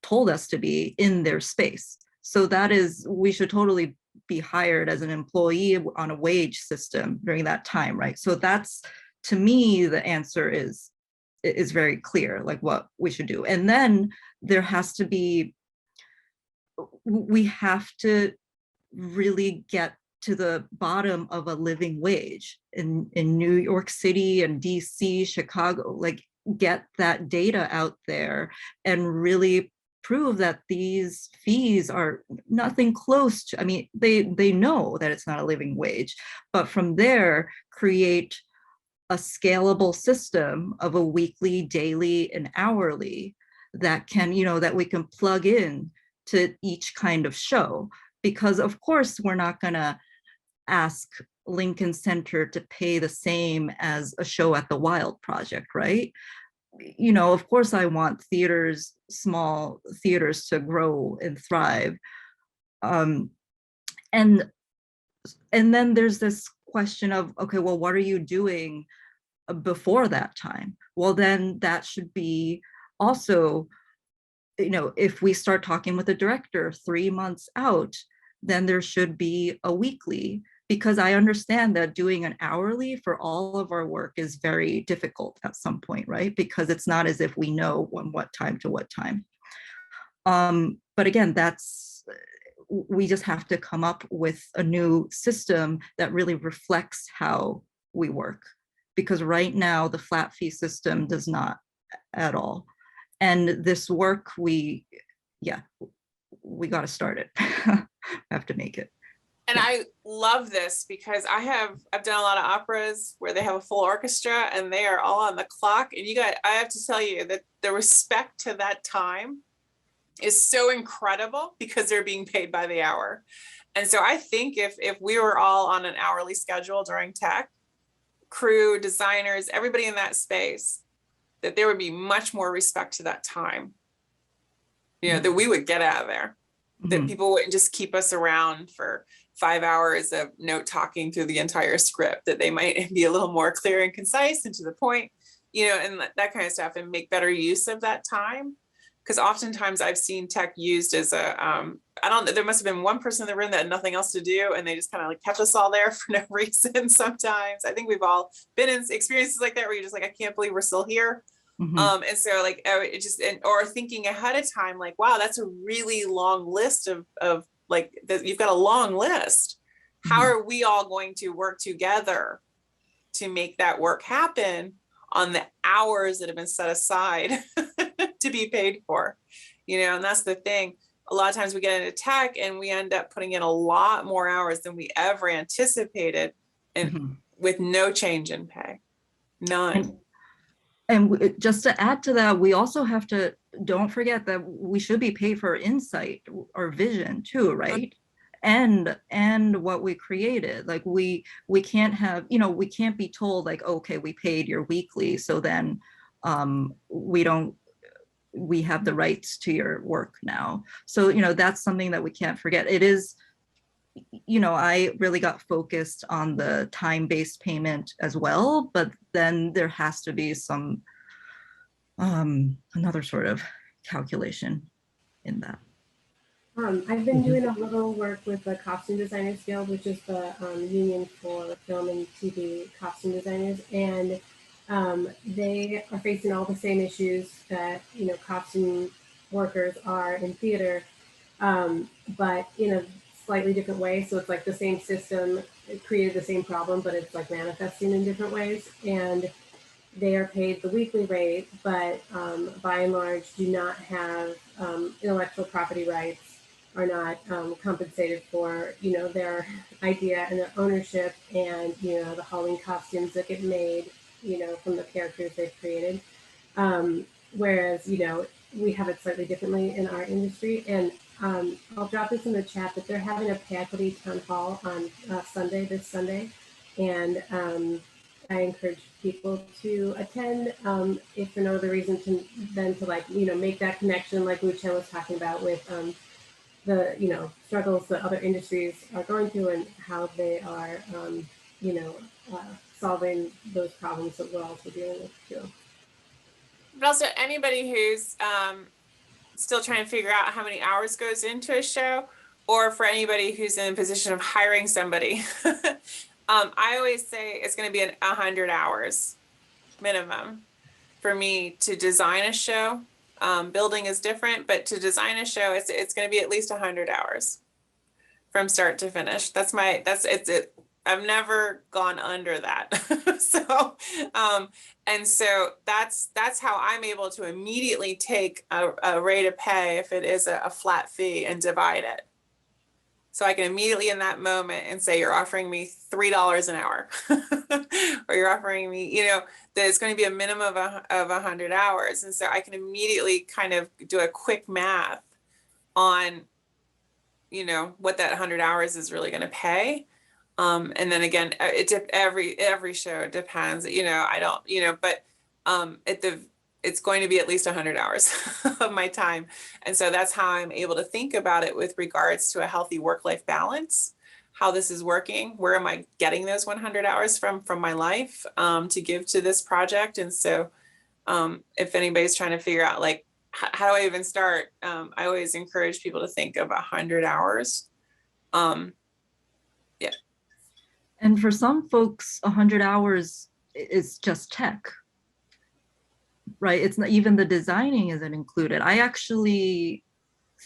Speaker 3: told us to be in their space. So that is, we should totally be hired as an employee on a wage system during that time, right? So that's, to me, the answer is very clear, like what we should do. And then there has to be, we have to really get to the bottom of a living wage in New York City and DC, Chicago, like get that data out there and really prove that these fees are nothing close to, I mean, they know that it's not a living wage, but from there create a scalable system of a weekly, daily, and hourly that can, you know, that we can plug in to each kind of show. Because of course, we're not gonna ask Lincoln Center to pay the same as a show at the Wild Project, right? You know, of course I want theaters, small theaters, to grow and thrive. And then there's this question of, okay, well, what are you doing before that time? Well, then that should be also, you know, if we start talking with the director 3 months out, then there should be a weekly, because I understand that doing an hourly for all of our work is very difficult at some point, right? Because it's not as if we know when, what time to what time. But again, that's, we just have to come up with a new system that really reflects how we work. Because right now the flat fee system does not at all. And this work, we got to start it. Have to make it.
Speaker 5: And I love this because I've done a lot of operas where they have a full orchestra and they are all on the clock. And I have to tell you that the respect to that time is so incredible because they're being paid by the hour. And so I think if we were all on an hourly schedule during tech, crew, designers, everybody in that space, that there would be much more respect to that time, you know, that we would get out of there, that people wouldn't just keep us around for 5 hours of note talking through the entire script, that they might be a little more clear and concise and to the point, you know, and that kind of stuff, and make better use of that time. Because oftentimes I've seen tech used as a, there must have been one person in the room that had nothing else to do, and they just kind of like kept us all there for no reason sometimes. I think we've all been in experiences like that where you're just like, I can't believe we're still here. And so like, it just, or thinking ahead of time, like, wow, that's a really long list of like, you've got a long list. How are we all going to work together to make that work happen on the hours that have been set aside to be paid for, you know? And that's the thing. A lot of times we get into tech and we end up putting in a lot more hours than we ever anticipated, and with no change in pay, none.
Speaker 3: And just to add to that, we also have to, don't forget that we should be paid for insight or vision too, right? And what we created. Like we can't have, you know, we can't be told like, okay, we paid your weekly, so then we have the rights to your work now. So, you know, that's something that we can't forget. It is, you know, I really got focused on the time-based payment as well, but then there has to be some another sort of calculation in that.
Speaker 2: I've been doing a little work with the Costume Designers Guild, which is the union for film and TV costume designers, and they are facing all the same issues that, you know, costume workers are in theater, but in a slightly different way. So it's like the same system, it created the same problem, but it's like manifesting in different ways. And they are paid the weekly rate, but by and large do not have intellectual property rights, are not compensated for, you know, their idea and their ownership, and, you know, the Halloween costumes that get made, you know, from the characters they've created. Whereas, you know, we have it slightly differently in our industry. And I'll drop this in the chat, but they're having a pay equity town hall on Sunday, this Sunday. And I encourage people to attend, if for no other reason than to, like, you know, make that connection like Wu Chen was talking about with the, you know, struggles that other industries are going through and how they are, you know, solving those problems that we're also dealing with too.
Speaker 5: But also anybody who's still trying to figure out how many hours goes into a show, or for anybody who's in a position of hiring somebody, I always say it's going to be 100 hours minimum for me to design a show. Building is different, but to design a show, it's going to be at least 100 hours from start to finish. I've never gone under that. So, and so that's how I'm able to immediately take a rate of pay if it is a flat fee and divide it. So I can immediately in that moment and say, you're offering me $3 an hour, or you're offering me, you know, that it's going to be a minimum of 100 hours. And so I can immediately kind of do a quick math on, you know, what that 100 hours is really going to pay. And then again, every show depends, you know, I don't, you know, but it's going to be at least 100 hours of my time. And so that's how I'm able to think about it with regards to a healthy work-life balance, how this is working, where am I getting those 100 hours from my life to give to this project. And so if anybody's trying to figure out, like, how do I even start? I always encourage people to think of 100 hours. Yeah.
Speaker 3: And for some folks, 100 hours is just tech, right? It's not even the designing isn't included. I actually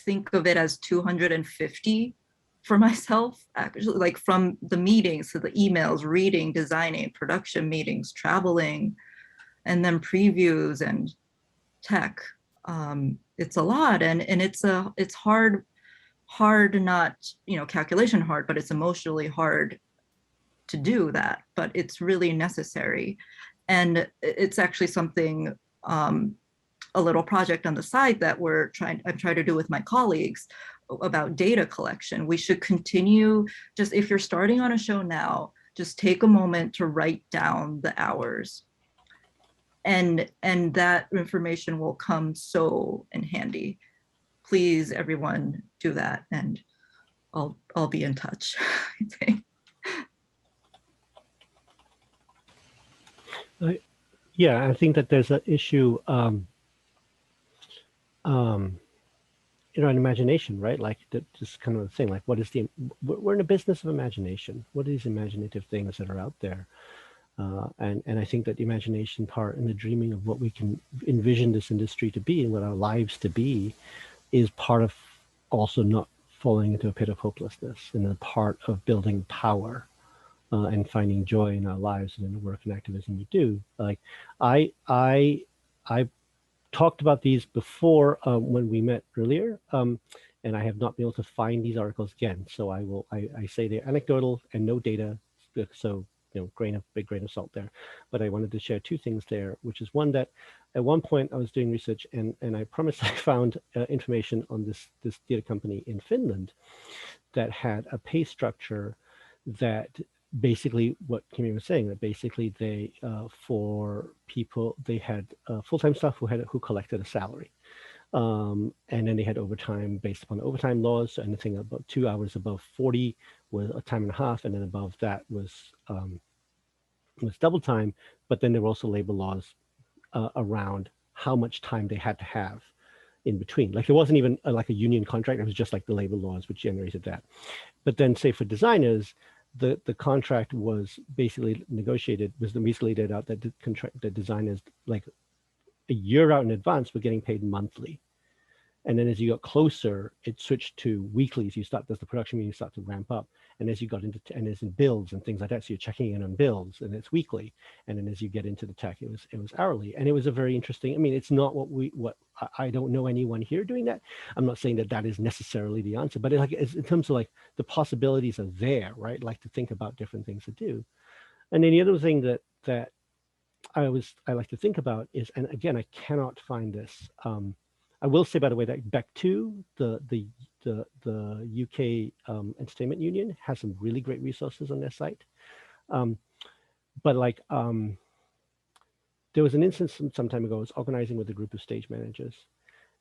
Speaker 3: think of it as 250 for myself, actually, like from the meetings to the emails, reading, designing, production meetings, traveling, and then previews and tech. It's a lot, and it's hard not, you know, calculation hard, but it's emotionally hard to do that, but it's really necessary. And it's actually something, a little project on the side that I'm trying to do with my colleagues about data collection. We should continue, just if you're starting on a show now, just take a moment to write down the hours. And that information will come so in handy. Please, everyone, do that, and I'll be in touch.
Speaker 4: Yeah, I think that there's an issue, in our imagination, right? Like just kind of the thing, like we're in a business of imagination. What are these imaginative things that are out there? And I think that the imagination part and the dreaming of what we can envision this industry to be and what our lives to be is part of also not falling into a pit of hopelessness, and a part of building power and finding joy in our lives and in the work and activism we do. Like I talked about these before when we met earlier, and I have not been able to find these articles again. So I say they're anecdotal and no data, so, you know, big grain of salt there. But I wanted to share two things there, which is one, that at one point I was doing research and I promised I found information on this theater company in Finland that had a pay structure that basically what Kimie was saying, that basically they for people, they had full-time staff who collected a salary, and then they had overtime based upon overtime laws. So anything about 2 hours above 40 was a time and a half, and then above that was double time. But then there were also labor laws around how much time they had to have in between. Like there wasn't even like a union contract; it was just like the labor laws which generated that. But then, say for designers, the contract was basically basically laid out that the designers, like a year out in advance, were getting paid monthly. And then as you got closer, it switched to weeklies. There's the production meeting start to ramp up. And as you got into, and as in builds and things like that, so you're checking in on builds and it's weekly. And then as you get into the tech, it was hourly. And it was a very interesting, I mean, it's not I don't know anyone here doing that. I'm not saying that that is necessarily the answer, but it's in terms of like the possibilities are there, right? Like to think about different things to do. And then the other thing that I like to think about is, and again, I cannot find this. I will say, by the way, that Back2, the UK Entertainment Union, has some really great resources on their site. But like, there was an instance some time ago. I was organizing with a group of stage managers,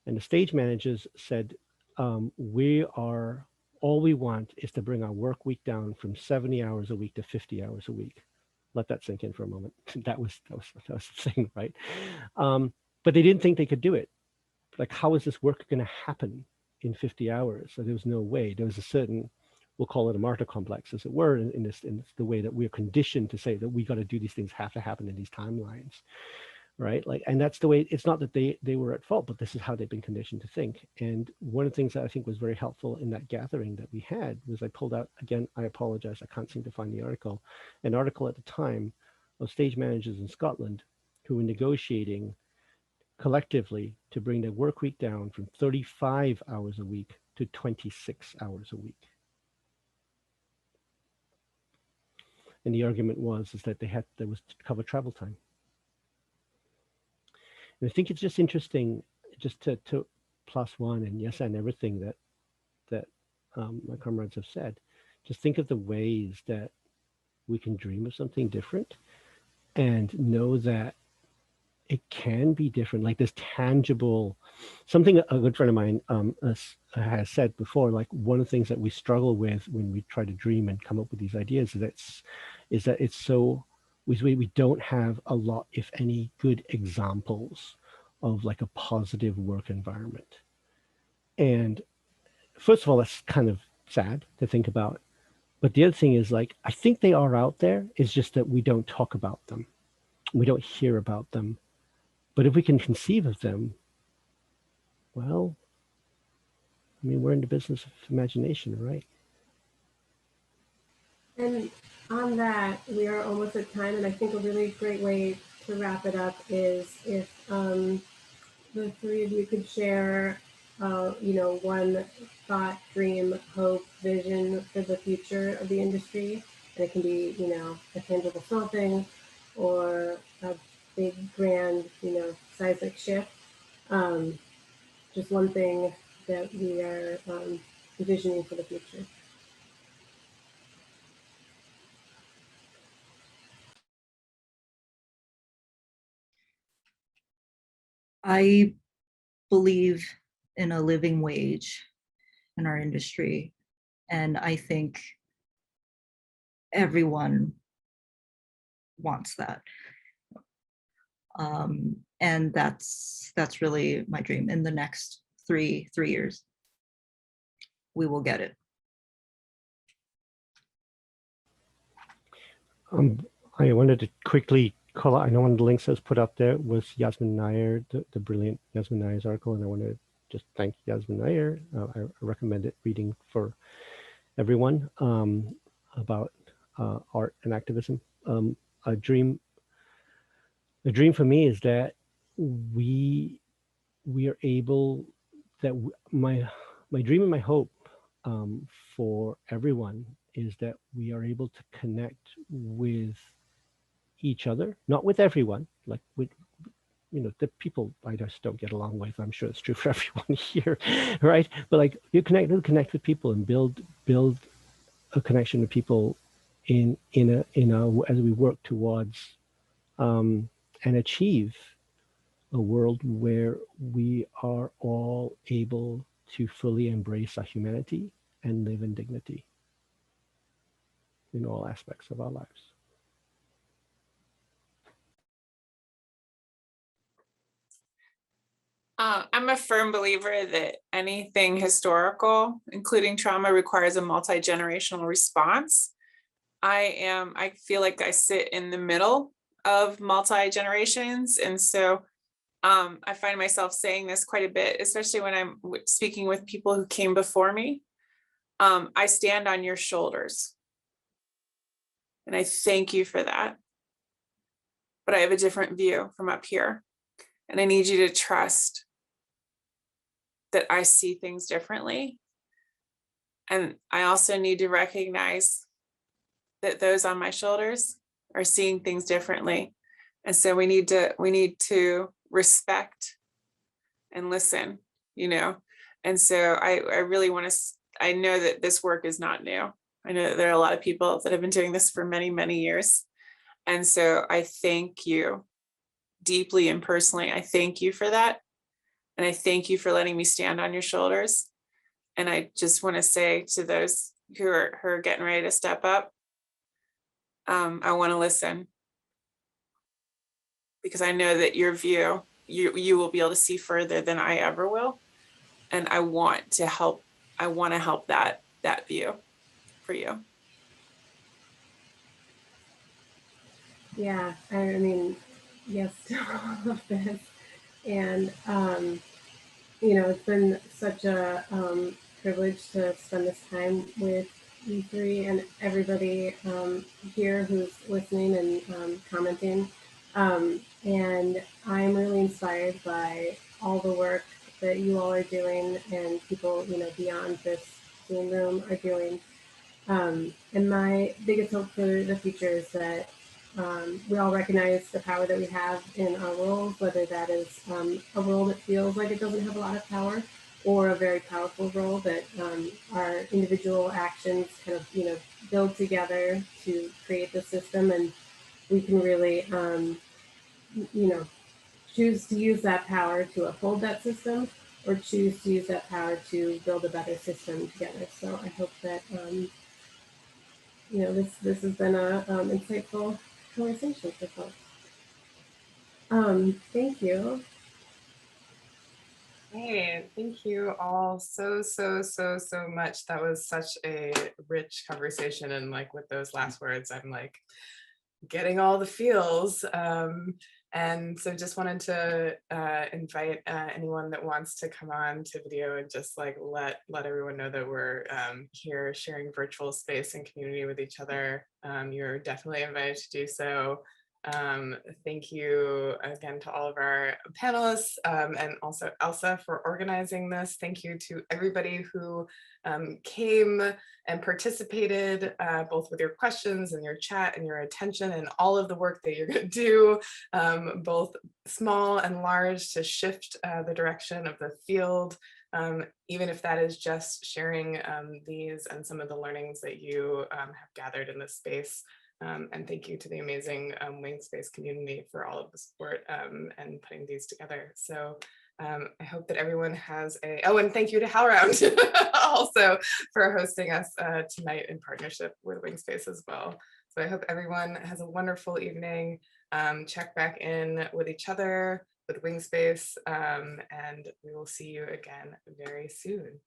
Speaker 4: and the stage managers said, all we want is to bring our work week down from 70 hours a week to 50 hours a week. Let that sink in for a moment. That was the thing, right? But they didn't think they could do it. Like, how is this work going to happen in 50 hours? So there was no way. There was a certain, we'll call it a martyr complex, as it were, in the way that we're conditioned to say that we got to do these things, have to happen in these timelines, right? Like, and that's the way. It's not that they were at fault, but this is how they've been conditioned to think. And one of the things that I think was very helpful in that gathering that we had was I pulled out, again, I apologize, I can't seem to find the article, an article at the time of stage managers in Scotland who were negotiating collectively to bring their work week down from 35 hours a week to 26 hours a week. And the argument was that there was to cover travel time. And I think it's just interesting, just to plus one and yes and everything that my comrades have said. Just think of the ways that we can dream of something different and know that it can be different. Like this tangible, something a good friend of mine has said before, like one of the things that we struggle with when we try to dream and come up with these ideas is that it's so, we don't have a lot, if any, good examples of like a positive work environment. And first of all, that's kind of sad to think about. But the other thing is, like, I think they are out there. It's just that we don't talk about them. We don't hear about them. But if we can conceive of them, well, I mean, we're in the business of imagination, right?
Speaker 2: And on that, we are almost at time, and I think a really great way to wrap it up is if the three of you could share, one thought, dream, hope, vision for the future of the industry. And it can be, a tangible small thing or a big, grand, seismic shift. Just one thing that we are envisioning for the future.
Speaker 3: I believe in a living wage in our industry, and I think everyone wants that. And that's really my dream. In the next three years, we will get it.
Speaker 4: I wanted to quickly call out, I know one of the links that was put up there was Yasmin Nair, the brilliant Yasmin Nair's article, and I want to just thank Yasmin Nair. I recommend it reading for everyone about art and activism. A dream for me is that we are able, that my dream and my hope for everyone is that we are able to connect with each other, not with everyone, like with, the people I just don't get along with. I'm sure it's true for everyone here, right? But like you connect with people and build a connection with people in a as we work towards and achieve a world where we are all able to fully embrace our humanity and live in dignity in all aspects of our lives.
Speaker 5: I'm a firm believer that anything historical, including trauma, requires a multi-generational response. I feel like I sit in the middle of multi-generations. And so I find myself saying this quite a bit, especially when I'm speaking with people who came before me. I stand on your shoulders. And I thank you for that. But I have a different view from up here. And I need you to trust that I see things differently. And I also need to recognize that those on my shoulders are seeing things differently. And so we need to respect and listen, you know. And so I really want to, I know that this work is not new. I know that there are a lot of people that have been doing this for many, many years. And so I thank you deeply and personally. I thank you for that. And I thank you for letting me stand on your shoulders. And I just want to say to those who are getting ready to step up, I want to listen, because I know that your view, you will be able to see further than I ever will. And I want to help that view for you.
Speaker 2: Yeah, I mean, yes to all of this. And, you know, it's been such a privilege to spend this time with you three and everybody here who's listening and commenting. And I'm really inspired by all the work that you all are doing and people, you know, beyond this Zoom room are doing. And my biggest hope for the future is that we all recognize the power that we have in our roles, whether that is a role that feels like it doesn't have a lot of power, or a very powerful role that our individual actions kind of, you know, build together to create the system, and we can really, you know, choose to use that power to uphold that system, or choose to use that power to build a better system together. So I hope that you know, this has been a insightful conversation for folks. Thank you.
Speaker 1: Hey, thank you all so much. That was such a rich conversation, and like with those last words, I'm like getting all the feels. And so just wanted to invite anyone that wants to come on to video and just like let everyone know that we're here sharing virtual space and community with each other. You're definitely invited to do so. Thank you again to all of our panelists, and also Elsa for organizing this. Thank you to everybody who came and participated, both with your questions and your chat and your attention and all of the work that you're going to do, both small and large, to shift the direction of the field, even if that is just sharing these and some of the learnings that you have gathered in this space. And thank you to the amazing Wingspace community for all of the support and putting these together. So I hope that everyone has and thank you to HowlRound also for hosting us tonight in partnership with Wingspace as well. So I hope everyone has a wonderful evening. Check back in with each other, with Wingspace, and we will see you again very soon.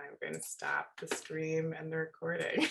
Speaker 1: I'm going to stop the stream and the recording.